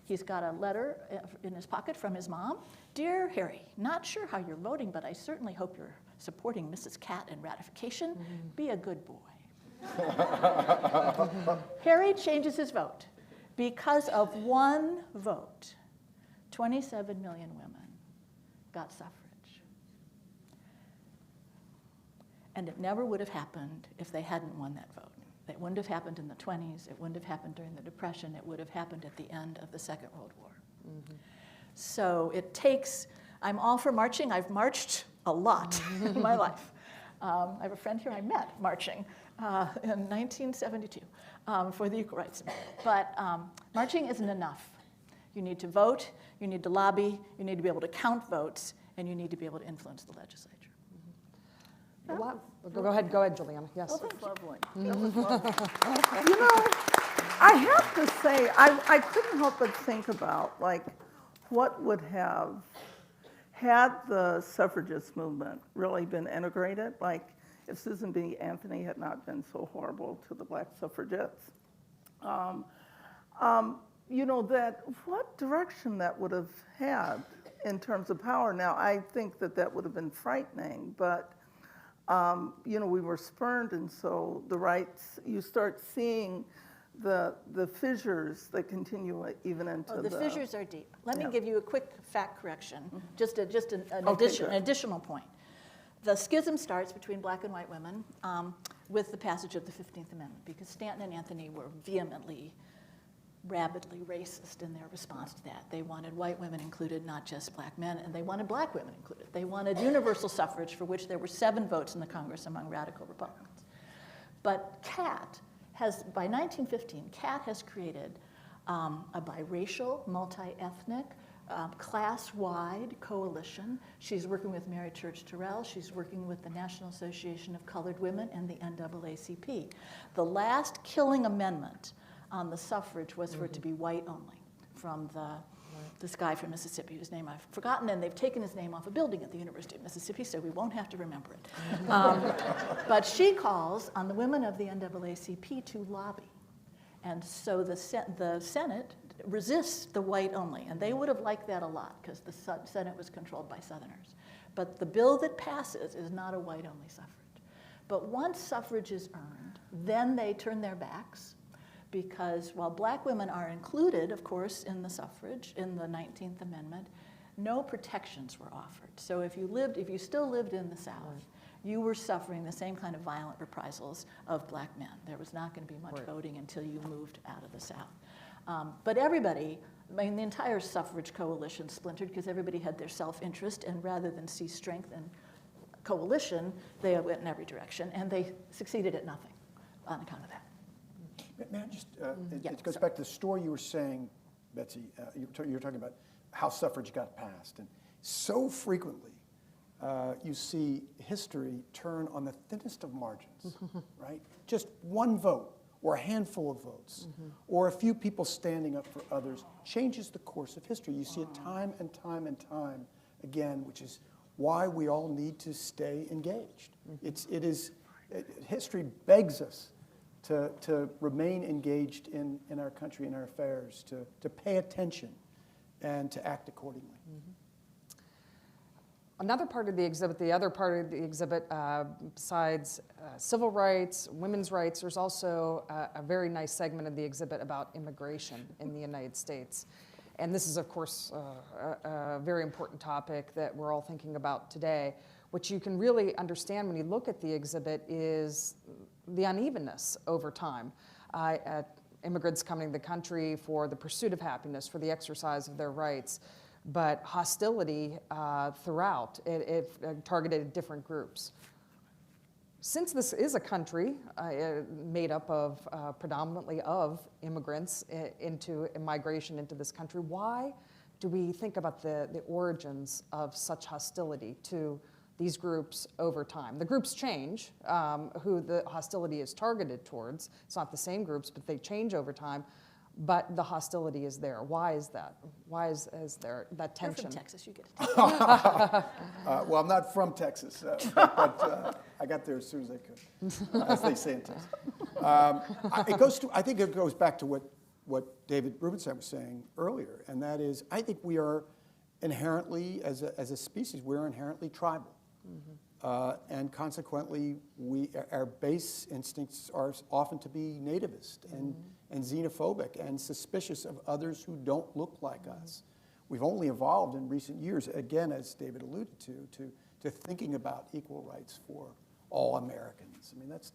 He's got a letter in his pocket from his mom. Dear Harry, not sure how you're voting, but I certainly hope you're supporting Mrs. Catt in ratification. Be a good boy. Harry changes his vote. Because of one vote, 27 million women got suffrage. And it never would have happened if they hadn't won that vote. It wouldn't have happened in the 20s. It wouldn't have happened during the Depression. It would have happened at the end of the Second World War. So it takes, I'm all for marching. I've marched a lot in my life. I have a friend here I met marching in 1972 for the Equal Rights Amendment. But marching isn't enough. You need to vote, you need to lobby, you need to be able to count votes, and you need to be able to influence the legislature. Go ahead, Julieanna. Yes. Well, that's lovely. That was lovely. I have to say, I couldn't help but think about, what would have, had the suffragist movement really been integrated, if Susan B. Anthony had not been so horrible to the black suffragettes, that what direction that would have had in terms of power. Now, I think that would have been frightening, but we were spurned, and so the rights, you start seeing the fissures that continue even into the fissures are deep. Let me give you a quick fact correction, just an additional point. The schism starts between black and white women with the passage of the 15th Amendment, because Stanton and Anthony were vehemently, rabidly racist in their response to that. They wanted white women included, not just black men, and they wanted black women included. They wanted universal suffrage, for which there were 7 votes in the Congress among radical Republicans. But Catt by 1915, CAT has created a biracial, multi-ethnic, class-wide coalition. She's working with Mary Church Terrell. She's working with the National Association of Colored Women and the NAACP. The last killing amendment on the suffrage was for it to be white only, from this guy from Mississippi whose name I've forgotten, and they've taken his name off a building at the University of Mississippi, so we won't have to remember it. But she calls on the women of the NAACP to lobby. And so the Senate resists the white only, and they would have liked that a lot because the Senate was controlled by Southerners. But the bill that passes is not a white only suffrage. But once suffrage is earned, then they turn their backs, because while black women are included, of course, in the suffrage, in the 19th Amendment, no protections were offered. So if you still lived in the South, you were suffering the same kind of violent reprisals of black men. There was not going to be much voting until you moved out of the South. But everybody, I mean, the entire suffrage coalition splintered because everybody had their self-interest, and rather than see strength in coalition, they went in every direction, and they succeeded at nothing on account of that. May I just, it goes back to the story you were saying, Betsy, you were talking about how suffrage got passed. And so frequently, you see history turn on the thinnest of margins, right? Just one vote or a handful of votes or a few people standing up for others changes the course of history. You see it time and time and time again, which is why we all need to stay engaged. History begs us to remain engaged in our country, in our affairs, to pay attention and to act accordingly. Another part of the exhibit, the other part of the exhibit, besides civil rights, women's rights, there's also a very nice segment of the exhibit about immigration in the United States. And this is, of course, a very important topic that we're all thinking about today. What you can really understand when you look at the exhibit is the unevenness over time. Immigrants coming to the country for the pursuit of happiness, for the exercise of their rights, but hostility throughout. It targeted different groups. Since this is a country made up of predominantly of immigrants into migration into this country, why do we think about the origins of such hostility to these groups over time? The groups change, who the hostility is targeted towards. It's not the same groups, but they change over time. But the hostility is there. Why is that? Why is there that tension? You're from Texas, you get it. Well, I'm not from Texas, but I got there as soon as I could, as they say in Texas. I think it goes back to what David Rubenstein was saying earlier, and that is, I think we are inherently, as a species, we're inherently tribal. And consequently, our base instincts are often to be nativist and xenophobic and suspicious of others who don't look like us. We've only evolved in recent years, again, as David alluded to thinking about equal rights for all Americans. I mean, that's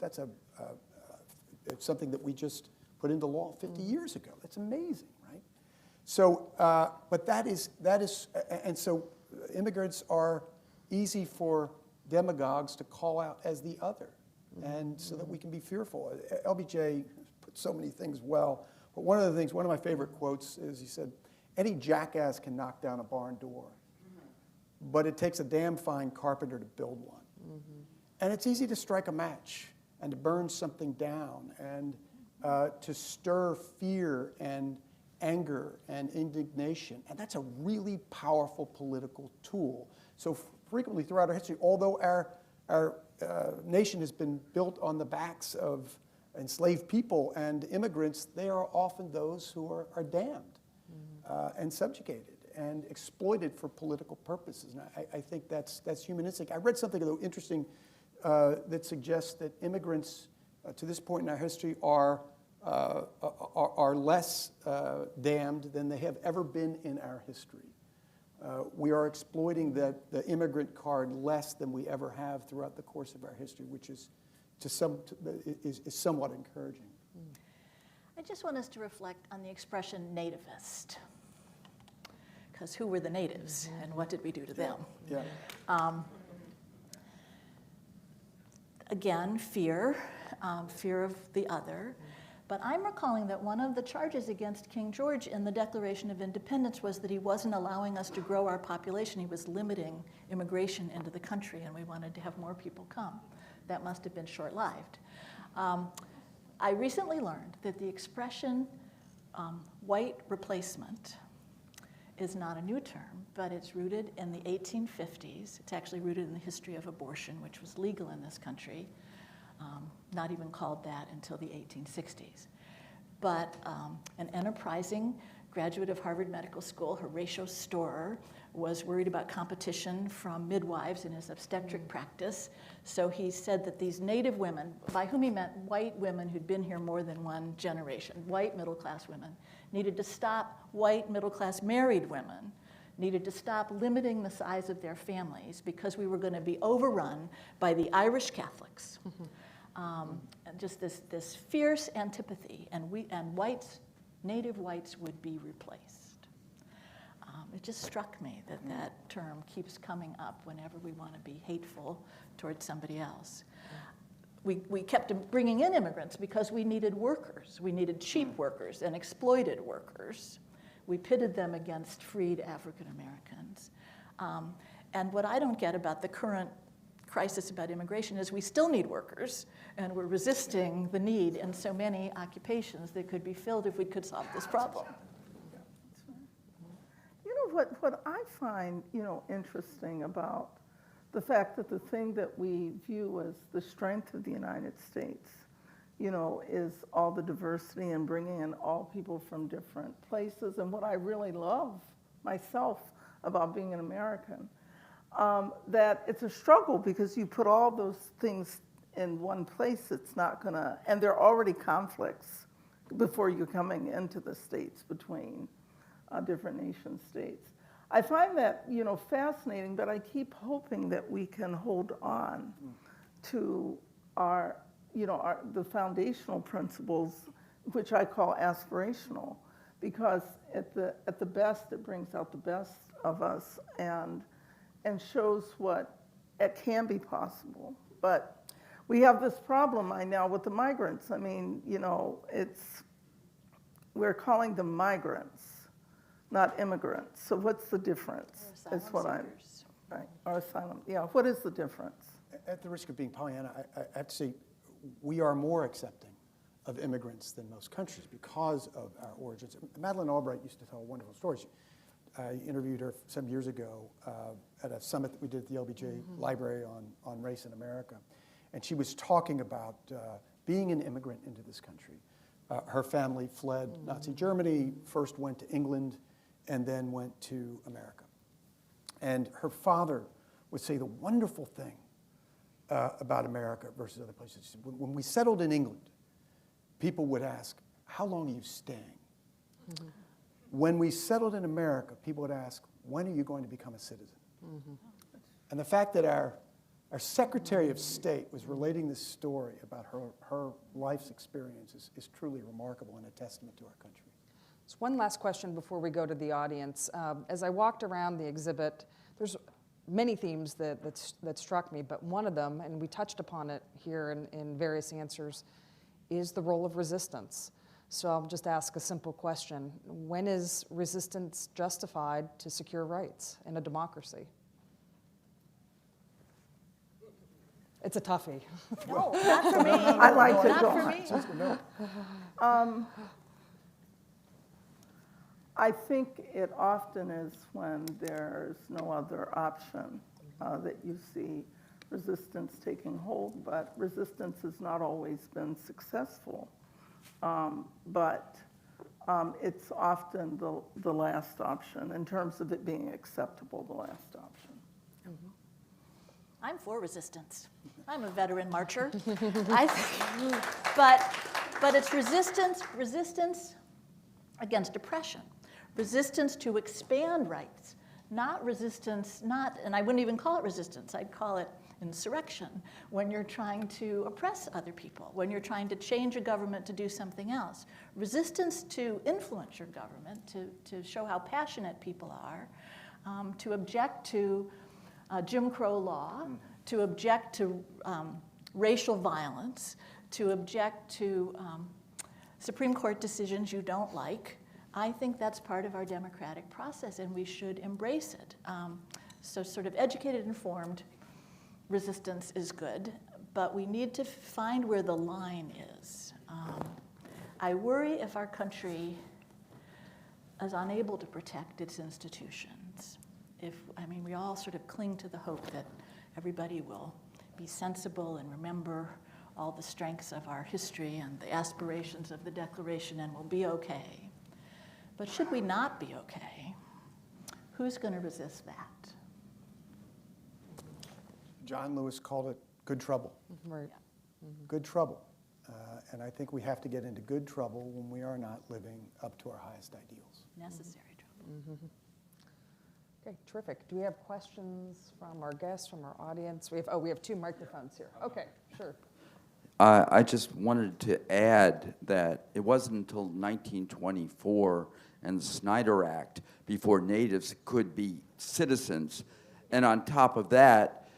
it's something that we just put into law 50 years ago. That's amazing, right? So, but that is, and so immigrants are easy for demagogues to call out as the other, and so that we can be fearful. LBJ put so many things well, but one of my favorite quotes is, he said, "Any jackass can knock down a barn door, but it takes a damn fine carpenter to build one." And it's easy to strike a match and to burn something down and to stir fear and anger and indignation, and that's a really powerful political tool. So frequently throughout our history, although our nation has been built on the backs of enslaved people and immigrants, they are often those who are damned and subjugated and exploited for political purposes. And I think that's humanistic. I read something though interesting that suggests that immigrants to this point in our history are less damned than they have ever been in our history. We are exploiting the immigrant card less than we ever have throughout the course of our history, which is somewhat encouraging. I just want us to reflect on the expression nativist, because who were the natives and what did we do to them? Yeah. Again, fear of the other. But I'm recalling that one of the charges against King George in the Declaration of Independence was that he wasn't allowing us to grow our population. He was limiting immigration into the country, and we wanted to have more people come. That must have been short-lived. I recently learned that the expression white replacement is not a new term, but it's rooted in the 1850s. It's actually rooted in the history of abortion, which was legal in this country. Not even called that until the 1860s. But an enterprising graduate of Harvard Medical School, Horatio Storer, was worried about competition from midwives in his obstetric practice. So he said that these native women, by whom he meant white women who'd been here more than one generation, white middle-class women, needed to stop white middle-class married women, needed to stop limiting the size of their families because we were going to be overrun by the Irish Catholics. And just this fierce antipathy, and whites, native whites would be replaced. It just struck me that that term keeps coming up whenever we want to be hateful towards somebody else. We kept bringing in immigrants because we needed workers. We needed cheap workers and exploited workers. We pitted them against freed African Americans. And what I don't get about the current crisis about immigration is we still need workers, and we're resisting the need in so many occupations that could be filled if we could solve this problem. You know, what I find, interesting about the fact that the thing that we view as the strength of the United States, is all the diversity and bringing in all people from different places. And what I really love myself about being an American, that it's a struggle because you put all those things in one place, it's not gonna, and there are already conflicts before you're coming into the states between different nation states. I find that, fascinating, but I keep hoping that we can hold on to our, the foundational principles, which I call aspirational, because at the best, it brings out the best of us and shows what it can be possible. But we have this problem now with the migrants. I mean, we're calling them migrants, not immigrants. So what's the difference? Is what I'm, right, or asylum. Yeah, what is the difference? At the risk of being Pollyanna, I have to say, we are more accepting of immigrants than most countries because of our origins. Madeleine Albright used to tell wonderful stories. I interviewed her some years ago at a summit that we did at the LBJ Library on race in America. And she was talking about being an immigrant into this country. Her family fled Nazi Germany, first went to England, and then went to America. And her father would say the wonderful thing about America versus other places. She said, when we settled in England, people would ask, how long are you staying? Mm-hmm. When we settled in America, people would ask, when are you going to become a citizen? Mm-hmm. And the fact that our Secretary of State was relating this story about her life's experiences is truly remarkable and a testament to our country. So one last question before we go to the audience. As I walked around the exhibit, there's many themes that struck me, but one of them, and we touched upon it here in various answers, is the role of resistance. So I'll just ask a simple question. When is resistance justified to secure rights in a democracy? It's a toughie. No, not for me. I like to not go for me. I think it often is when there's no other option that you see resistance taking hold, but resistance has not always been successful. But it's often the last option in terms of it being acceptable, the last option. Mm-hmm. I'm for resistance. I'm a veteran marcher. I think, but it's resistance against oppression, resistance to expand rights, not resistance, and I wouldn't even call it resistance, I'd call it insurrection, when you're trying to oppress other people, when you're trying to change a government to do something else. Resistance to influence your government, to show how passionate people are, to object to Jim Crow law, to object to racial violence, to object to Supreme Court decisions you don't like, I think that's part of our democratic process, and we should embrace it. So sort of educated, informed resistance is good, but we need to find where the line is. I worry if our country is unable to protect its institutions. We all sort of cling to the hope that everybody will be sensible and remember all the strengths of our history and the aspirations of the Declaration and will be okay. But should we not be okay, who's going to resist that? John Lewis called it good trouble. Right. Good trouble. And I think we have to get into good trouble when we are not living up to our highest ideals. Necessary trouble. Okay, terrific. Do we have questions from our guests, from our audience? We have 2 microphones here. Okay, sure. I just wanted to add that it wasn't until 1924 and the Snyder Act before natives could be citizens. And on top of that,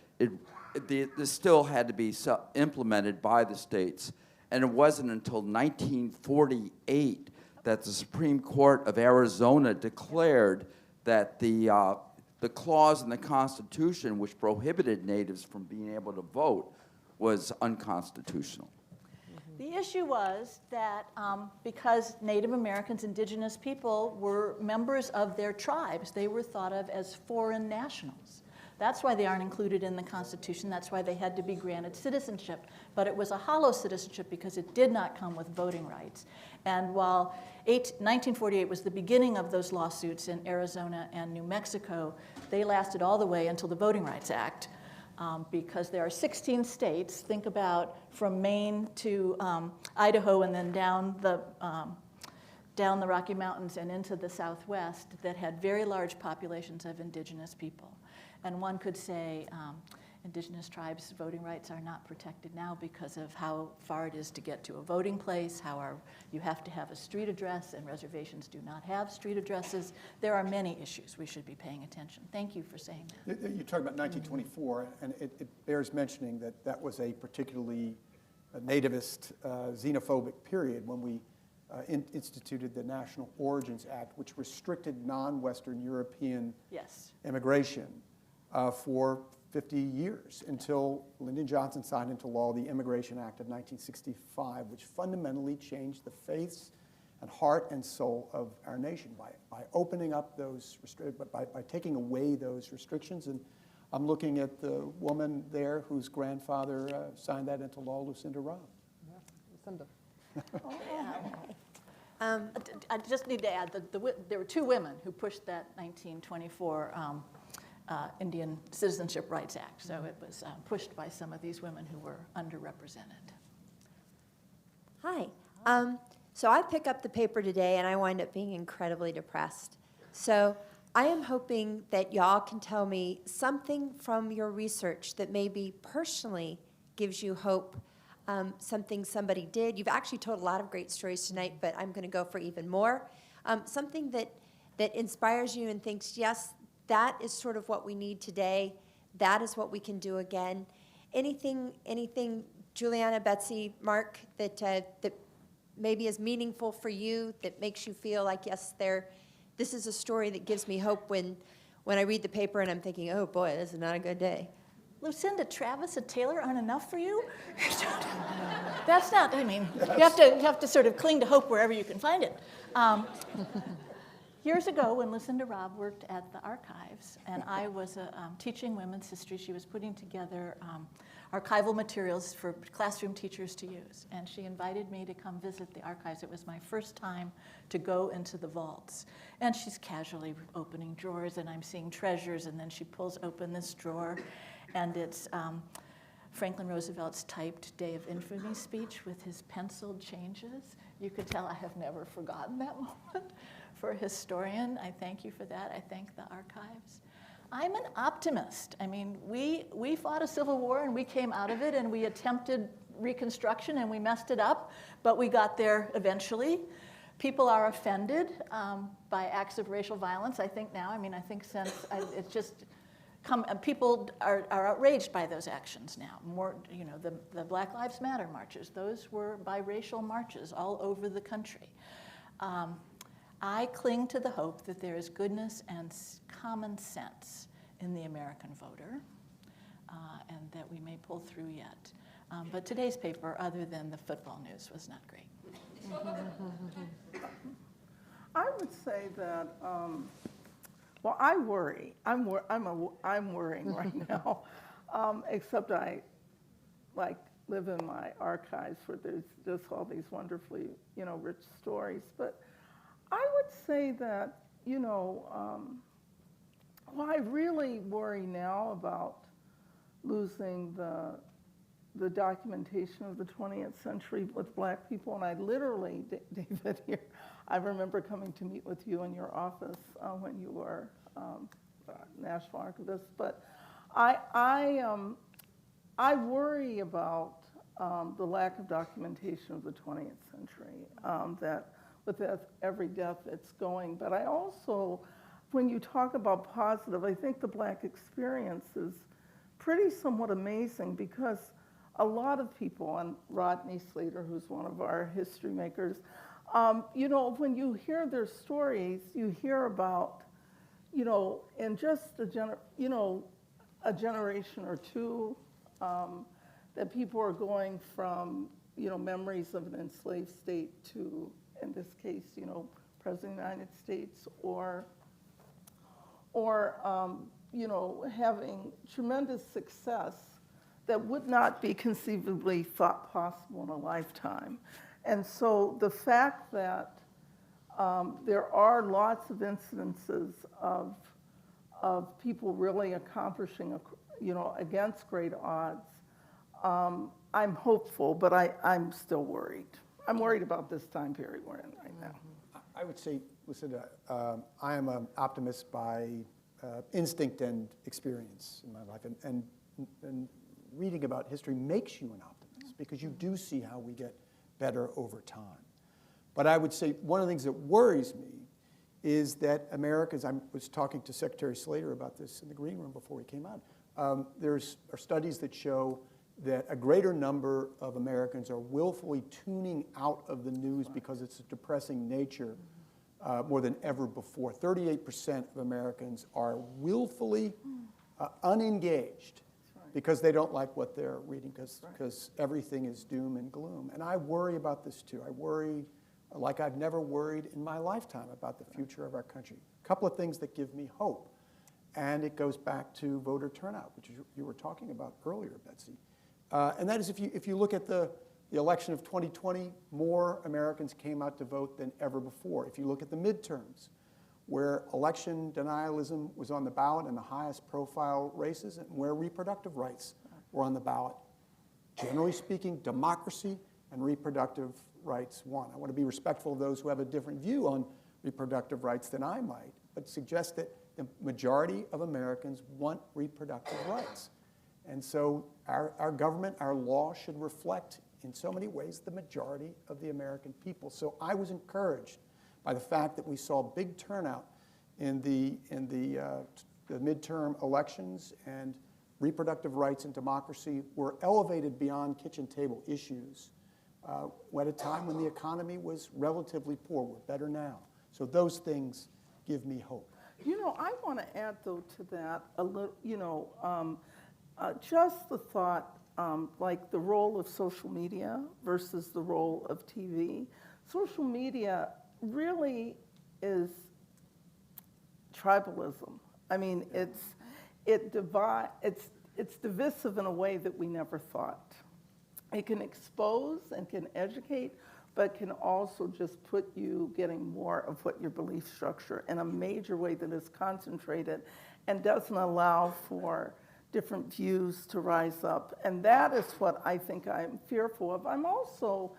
this still had to be implemented by the states. And it wasn't until 1948 that the Supreme Court of Arizona declared that the clause in the Constitution which prohibited natives from being able to vote was unconstitutional. The issue was that because Native Americans, indigenous people, were members of their tribes, they were thought of as foreign nationals. That's why they aren't included in the Constitution. That's why they had to be granted citizenship. But it was a hollow citizenship because it did not come with voting rights. And while 1948 was the beginning of those lawsuits in Arizona and New Mexico, they lasted all the way until the Voting Rights Act. Because there are 16 states, think about from Maine to Idaho and then down the Rocky Mountains and into the Southwest, that had very large populations of indigenous people. And one could say indigenous tribes' voting rights are not protected now because of how far it is to get to a voting place, you have to have a street address, and reservations do not have street addresses. There are many issues we should be paying attention. Thank you for saying that. You talk about 1924, and it bears mentioning that that was a particularly nativist, xenophobic period when we instituted the National Origins Act, which restricted non-Western European immigration for 50 years until Lyndon Johnson signed into law the Immigration Act of 1965, which fundamentally changed the face and heart and soul of our nation by opening up those by taking away those restrictions. And I'm looking at the woman there whose grandfather signed that into law, Lucinda Robb. Yeah, Lucinda. I just need to add that there were 2 women who pushed that 1924 Indian Citizenship Rights Act. So it was pushed by some of these women who were underrepresented. Hi. So I pick up the paper today and I wind up being incredibly depressed. So I am hoping that y'all can tell me something from your research that maybe personally gives you hope, something somebody did. You've actually told a lot of great stories tonight, but I'm going to go for even more. Something that inspires you and thinks, yes, that is sort of what we need today. That is what we can do again. Anything, Julieanna, Betsy, Mark, that maybe is meaningful for you, that makes you feel like, yes, this is a story that gives me hope when I read the paper and I'm thinking, oh boy, this is not a good day. Lucinda, Travis, and Taylor aren't enough for you? That's not, you have to sort of cling to hope wherever you can find it. Years ago, when Lucinda Robb worked at the Archives, and I was teaching women's history, she was putting together archival materials for classroom teachers to use. And she invited me to come visit the archives. It was my first time to go into the vaults. And she's casually opening drawers, and I'm seeing treasures, and then she pulls open this drawer, and it's Franklin Roosevelt's typed Day of Infamy speech with his penciled changes. You could tell I have never forgotten that moment. For a historian, I thank you for that. I thank the archives. I'm an optimist. We fought a civil war and we came out of it and we attempted Reconstruction and we messed it up, but we got there eventually. People are offended by acts of racial violence, I think now. I think since it's just people are outraged by those actions now. More, you know, the Black Lives Matter marches, those were biracial marches all over the country. I cling to the hope that there is goodness and common sense in the American voter, and that we may pull through yet. But today's paper, other than the football news, was not great. I would say that, well, I worry. I'm worrying right now, except I, like, live in my archives where there's just all these wonderfully, you know, rich stories. But I would say that, you know, well, I really worry now about losing the documentation of the 20th century with Black people. And I literally, David, here, I remember coming to meet with you in your office when you were National Archivist. But I worry about the lack of documentation of the 20th century, that with every death it's going. But I also, when you talk about positive, I think the Black experience is pretty somewhat amazing, because a lot of people, and Rodney Slater, who's one of our history makers, you know, when you hear their stories, you hear about, you know, in just a generation or two, that people are going from, you know, memories of an enslaved state to, in this case, you know, President of the United States, or you know, having tremendous success that would not be conceivably thought possible in a lifetime. And so the fact that there are lots of incidences of people really accomplishing, you know, against great odds, I'm hopeful, but I'm still worried. I'm worried about this time period we're in right now. I would say, Lucinda, I am an optimist by instinct and experience in my life. And reading about history makes you an optimist, because you do see how we get better over time. But I would say one of the things that worries me is that Americans, I was talking to Secretary Slater about this in the green room before we came out, there are studies that show that a greater number of Americans are willfully tuning out of the news because it's a depressing nature more than ever before. 38% of Americans are willfully unengaged because they don't like what they're reading, because everything is doom and gloom. And I worry about this too. I worry like I've never worried in my lifetime about the future of our country. A couple of things that give me hope. And it goes back to voter turnout, which you were talking about earlier, Betsy. And that is, if you look at the election of 2020, more Americans came out to vote than ever before. If you look at the midterms, where election denialism was on the ballot in the highest profile races, and where reproductive rights were on the ballot, generally speaking, democracy and reproductive rights won. I want to be respectful of those who have a different view on reproductive rights than I might, but suggest that the majority of Americans want reproductive rights. And so our government, our law should reflect in so many ways the majority of the American people. So I was encouraged by the fact that we saw big turnout in the midterm elections, and reproductive rights and democracy were elevated beyond kitchen table issues at a time when the economy was relatively poor. We're better now. So those things give me hope. You know, I want to add, though, to that a little, you know, just the thought, like the role of social media versus the role of TV. Social media really is tribalism. I mean, it's divisive in a way that we never thought. It can expose and can educate, but can also just put you getting more of what your belief structure in a major way that is concentrated and doesn't allow for different views to rise up. And that is what I think I'm fearful of. I'm also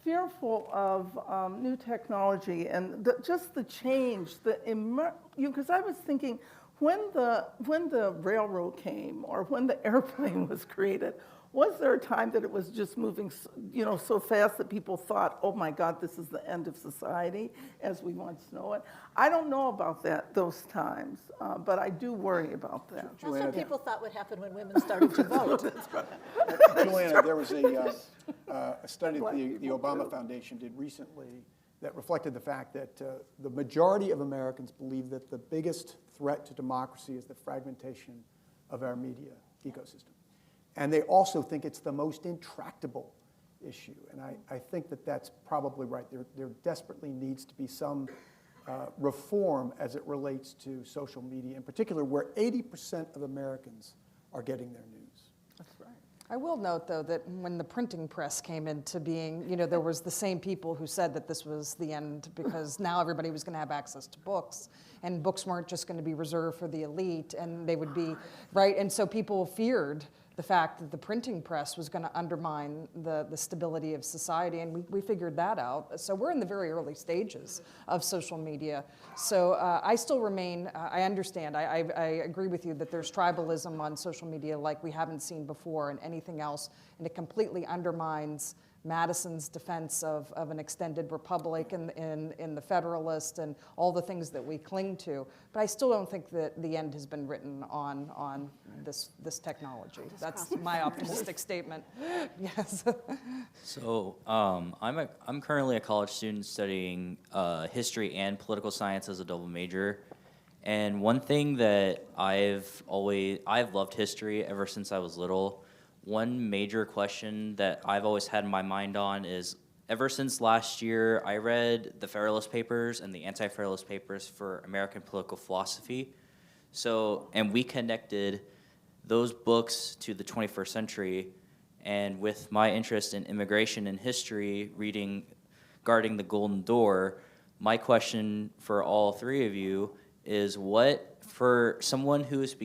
fearful of new technology and just the change, because I was thinking, when the railroad came or when the airplane was created, Was there a time that it was just moving, so fast that people thought, oh my God, this is the end of society as we once know it? I don't know about those times, but I do worry about that. That's what people thought would happen when women started to vote. Julianna, there was a study that the Obama Foundation did recently that reflected the fact that the majority of Americans believe that the biggest threat to democracy is the fragmentation of our media ecosystem. And they also think it's the most intractable issue. And I think that that's probably right. There desperately needs to be some reform as it relates to social media, in particular, where 80% of Americans are getting their news. That's right. I will note, though, that when the printing press came into being, there was the same people who said that this was the end because now everybody was going to have access to books, and books weren't just going to be reserved for the elite, and they would be, right? And so people feared the fact that the printing press was going to undermine the stability of society, and we figured that out. So we're in the very early stages of social media. So I still remain, I understand, I agree with you that there's tribalism on social media like we haven't seen before and anything else, and it completely undermines Madison's defense of an extended republic in the Federalist and all the things that we cling to. But I still don't think that the end has been written on this technology. That's my optimistic statement. Yes. So I'm currently a college student studying history and political science as a double major. And one thing that I've loved history ever since I was little. One major question that I've always had my mind on is, ever since last year, I read the Federalist Papers and the Anti-Federalist Papers for American political philosophy. So, and we connected those books to the 21st century. And with my interest in immigration and history, reading Guarding the Golden Door, my question for all three of you is, what, for someone who is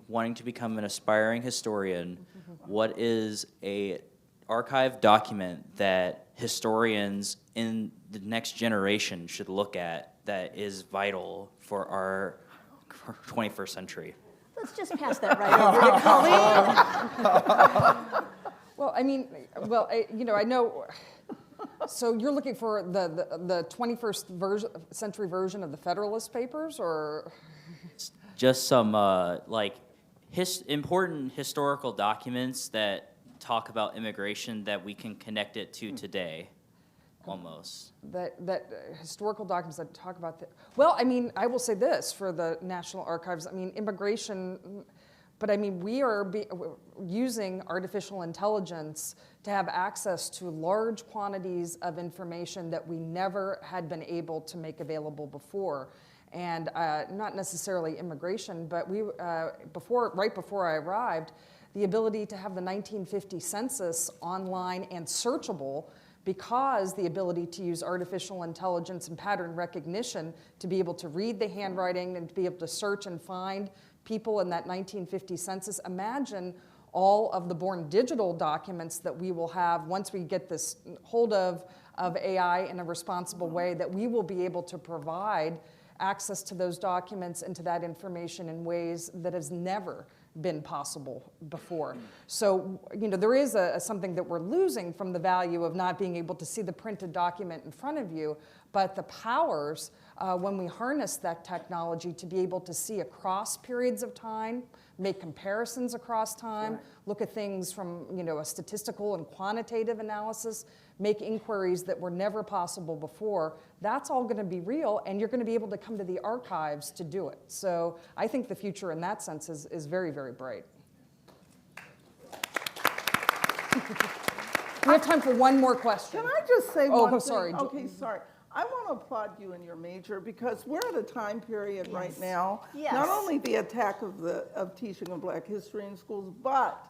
wanting to become an aspiring historian, what is a archive document that historians in the next generation should look at that is vital for our 21st century? Let's just pass that right over to Colleen. Well, I mean, I know. So you're looking for the 21st century version of the Federalist Papers, or just some important historical documents that talk about immigration that we can connect it to today, almost. That historical documents that talk about that. Well, I mean, I will say this for the National Archives. I mean, immigration, but I mean, we are using artificial intelligence to have access to large quantities of information that we never had been able to make available before. And not necessarily immigration, but right before I arrived, the ability to have the 1950 census online and searchable, because the ability to use artificial intelligence and pattern recognition to be able to read the handwriting and to be able to search and find people in that 1950 census. Imagine all of the born digital documents that we will have once we get this hold of AI in a responsible way, that we will be able to provide access to those documents and to that information in ways that has never been possible before. So, there is something that we're losing from the value of not being able to see the printed document in front of you, but the powers when we harness that technology to be able to see across periods of time, make comparisons across time, right. Look at things from a statistical and quantitative analysis, make inquiries that were never possible before. That's all going to be real, and you're going to be able to come to the archives to do it. So I think the future in that sense is very, very bright. We have time for one more question. Can I just say one thing? Sorry. Okay, sorry. I want to applaud you and your major, because we're at a time period right now, not only the attack of teaching of Black history in schools, but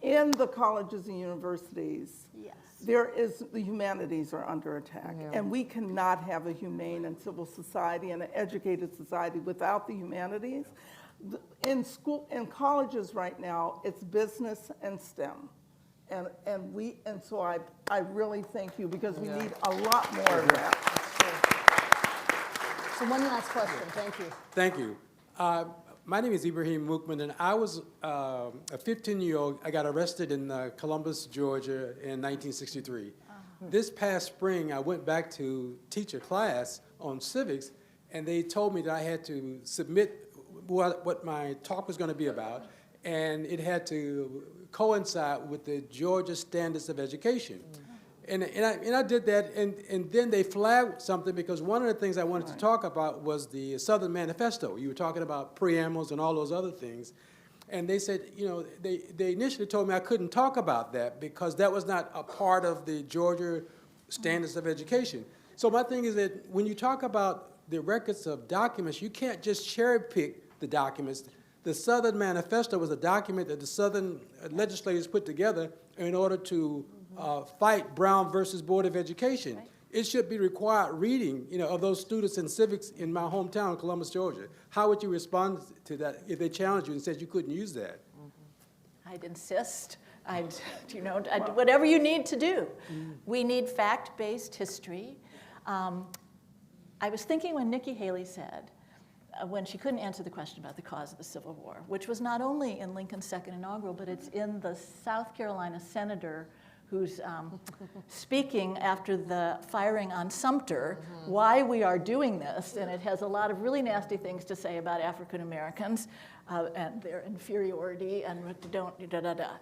in the colleges and universities. Yes. The humanities are under attack, and we cannot have a humane and civil society and an educated society without the humanities. In colleges right now, it's business and STEM. And so I really thank you, because we need a lot more of that. So one last question. Thank you. Thank you. My name is Ibrahim Mukman, and I was a 15-year-old. I got arrested in Columbus, Georgia in 1963. This past spring, I went back to teach a class on civics, and they told me that I had to submit what my talk was going to be about, and it had to coincide with the Georgia Standards of Education. And I did that, and then they flagged something, because one of the things I wanted to talk about was the Southern Manifesto. You were talking about preambles and all those other things. And they said, you know, they initially told me I couldn't talk about that because that was not a part of the Georgia Standards of Education. So my thing is that when you talk about the records of documents, you can't just cherry pick the documents. The Southern Manifesto was a document that the Southern legislators put together in order to fight Brown versus Board of Education. Right. It should be required reading, you know, of those students in civics in my hometown, Columbus, Georgia. How would you respond to that if they challenged you and said you couldn't use that? I'd insist. Whatever you need to do. We need fact-based history. I was thinking when Nikki Haley said, when she couldn't answer the question about the cause of the Civil War, which was not only in Lincoln's second inaugural, but it's in the South Carolina senator who's speaking after the firing on Sumter, why we are doing this, and it has a lot of really nasty things to say about African Americans and their inferiority and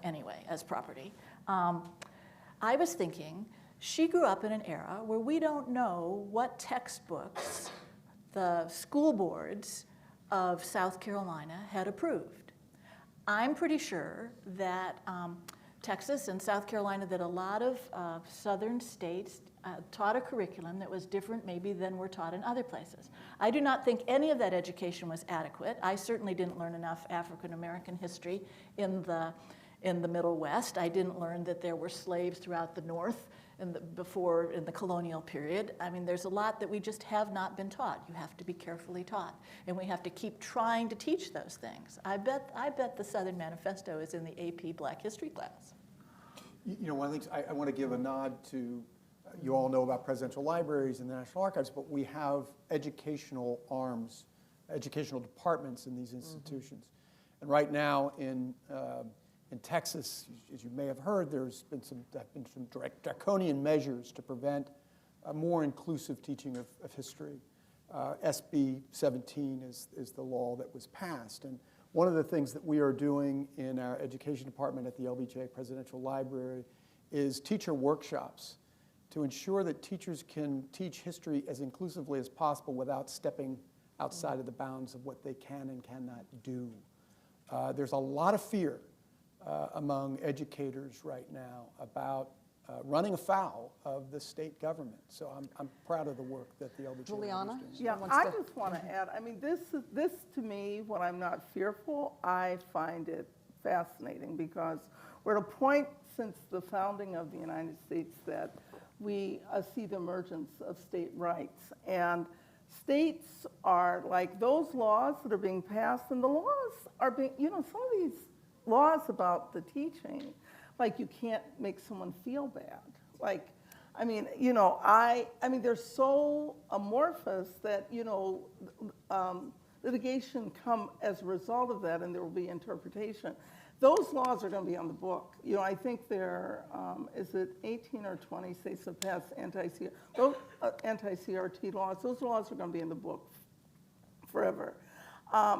anyway, as property. I was thinking, she grew up in an era where we don't know what textbooks the school boards of South Carolina had approved. I'm pretty sure that Texas and South Carolina, that a lot of southern states taught a curriculum that was different maybe than were taught in other places. I do not think any of that education was adequate. I certainly didn't learn enough African American history in the Middle West. I didn't learn that there were slaves throughout the North in the colonial period. I mean, there's a lot that we just have not been taught. You have to be carefully taught, and we have to keep trying to teach those things. I bet the Southern Manifesto is in the AP Black History class. You know, one of the things I want to give a nod to, you all know about presidential libraries and the National Archives, but we have educational arms, educational departments in these institutions. And right now in Texas, as you may have heard, there's been some draconian measures to prevent a more inclusive teaching of history. SB 17 is the law that was passed. And one of the things that we are doing in our education department at the LBJ Presidential Library is teacher workshops to ensure that teachers can teach history as inclusively as possible without stepping outside of the bounds of what they can and cannot do. There's a lot of fear among educators right now about running afoul of the state government. So I'm proud of the work that the LBJ Julieanna? is doing. Yeah, I just want to add, I mean, this to me, when I'm not fearful, I find it fascinating because we're at a point since the founding of the United States that we see the emergence of state rights. And states are like those laws that are being passed, and the laws are being, you know, some of these laws about the teaching, like you can't make someone feel bad. Like, I mean, you know, I mean, they're so amorphous that, you know, litigation come as a result of that, and there will be interpretation. Those laws are going to be on the book. You know, I think there, is it 18 or 20 states have passed anti-CRT laws. Those laws are going to be in the book forever.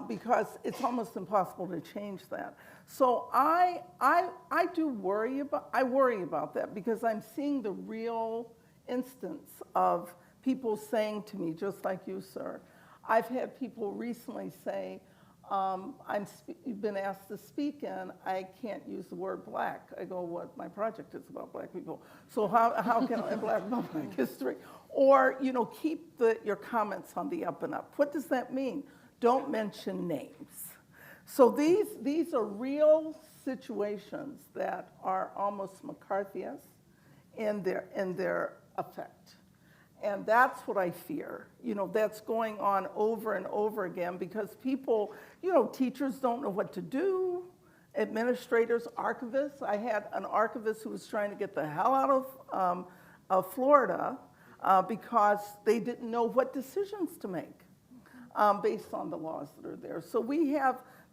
Because it's almost impossible to change that. So I worry about that because I'm seeing the real instance of people saying to me, just like you, sir. I've had people recently say, you've been asked to speak and I can't use the word black. I go, what, my project is about black people. So how can I black history? Or, you know, keep your comments on the up and up. What does that mean? Don't mention names. So these are real situations that are almost McCarthyist in their effect. And that's what I fear. You know, that's going on over and over again because people, you know, teachers don't know what to do, administrators, archivists. I had an archivist who was trying to get the hell out of Florida because they didn't know what decisions to make. based on the laws that are there. So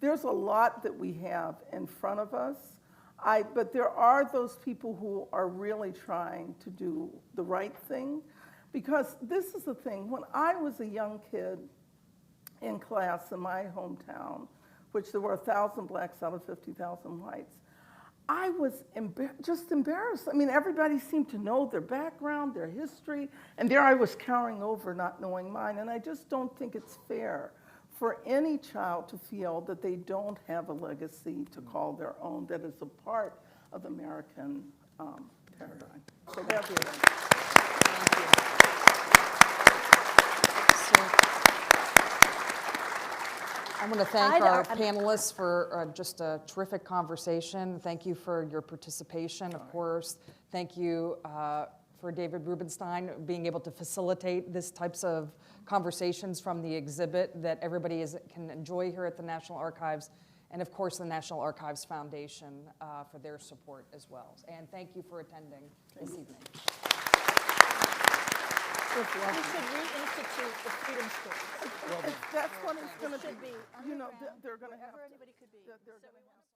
there's a lot that we have in front of us. But there are those people who are really trying to do the right thing. Because this is the thing, when I was a young kid in class in my hometown, which there were 1,000 blacks out of 50,000 whites, I was just embarrassed. I mean, everybody seemed to know their background, their history, and there I was cowering over not knowing mine. And I just don't think it's fair for any child to feel that they don't have a legacy to call their own that is a part of American paradigm. So that's it. I want to thank our panelists for just a terrific conversation. Thank you for your participation, of course. Thank you for David Rubenstein being able to facilitate these types of conversations from the exhibit that everybody can enjoy here at the National Archives, and of course the National Archives Foundation for their support as well. And thank you for attending this evening. We should reinstitute the Freedom School. That's what it's going to Should be. be You know, underground, they're going to have wherever to. anybody could be. They're going to have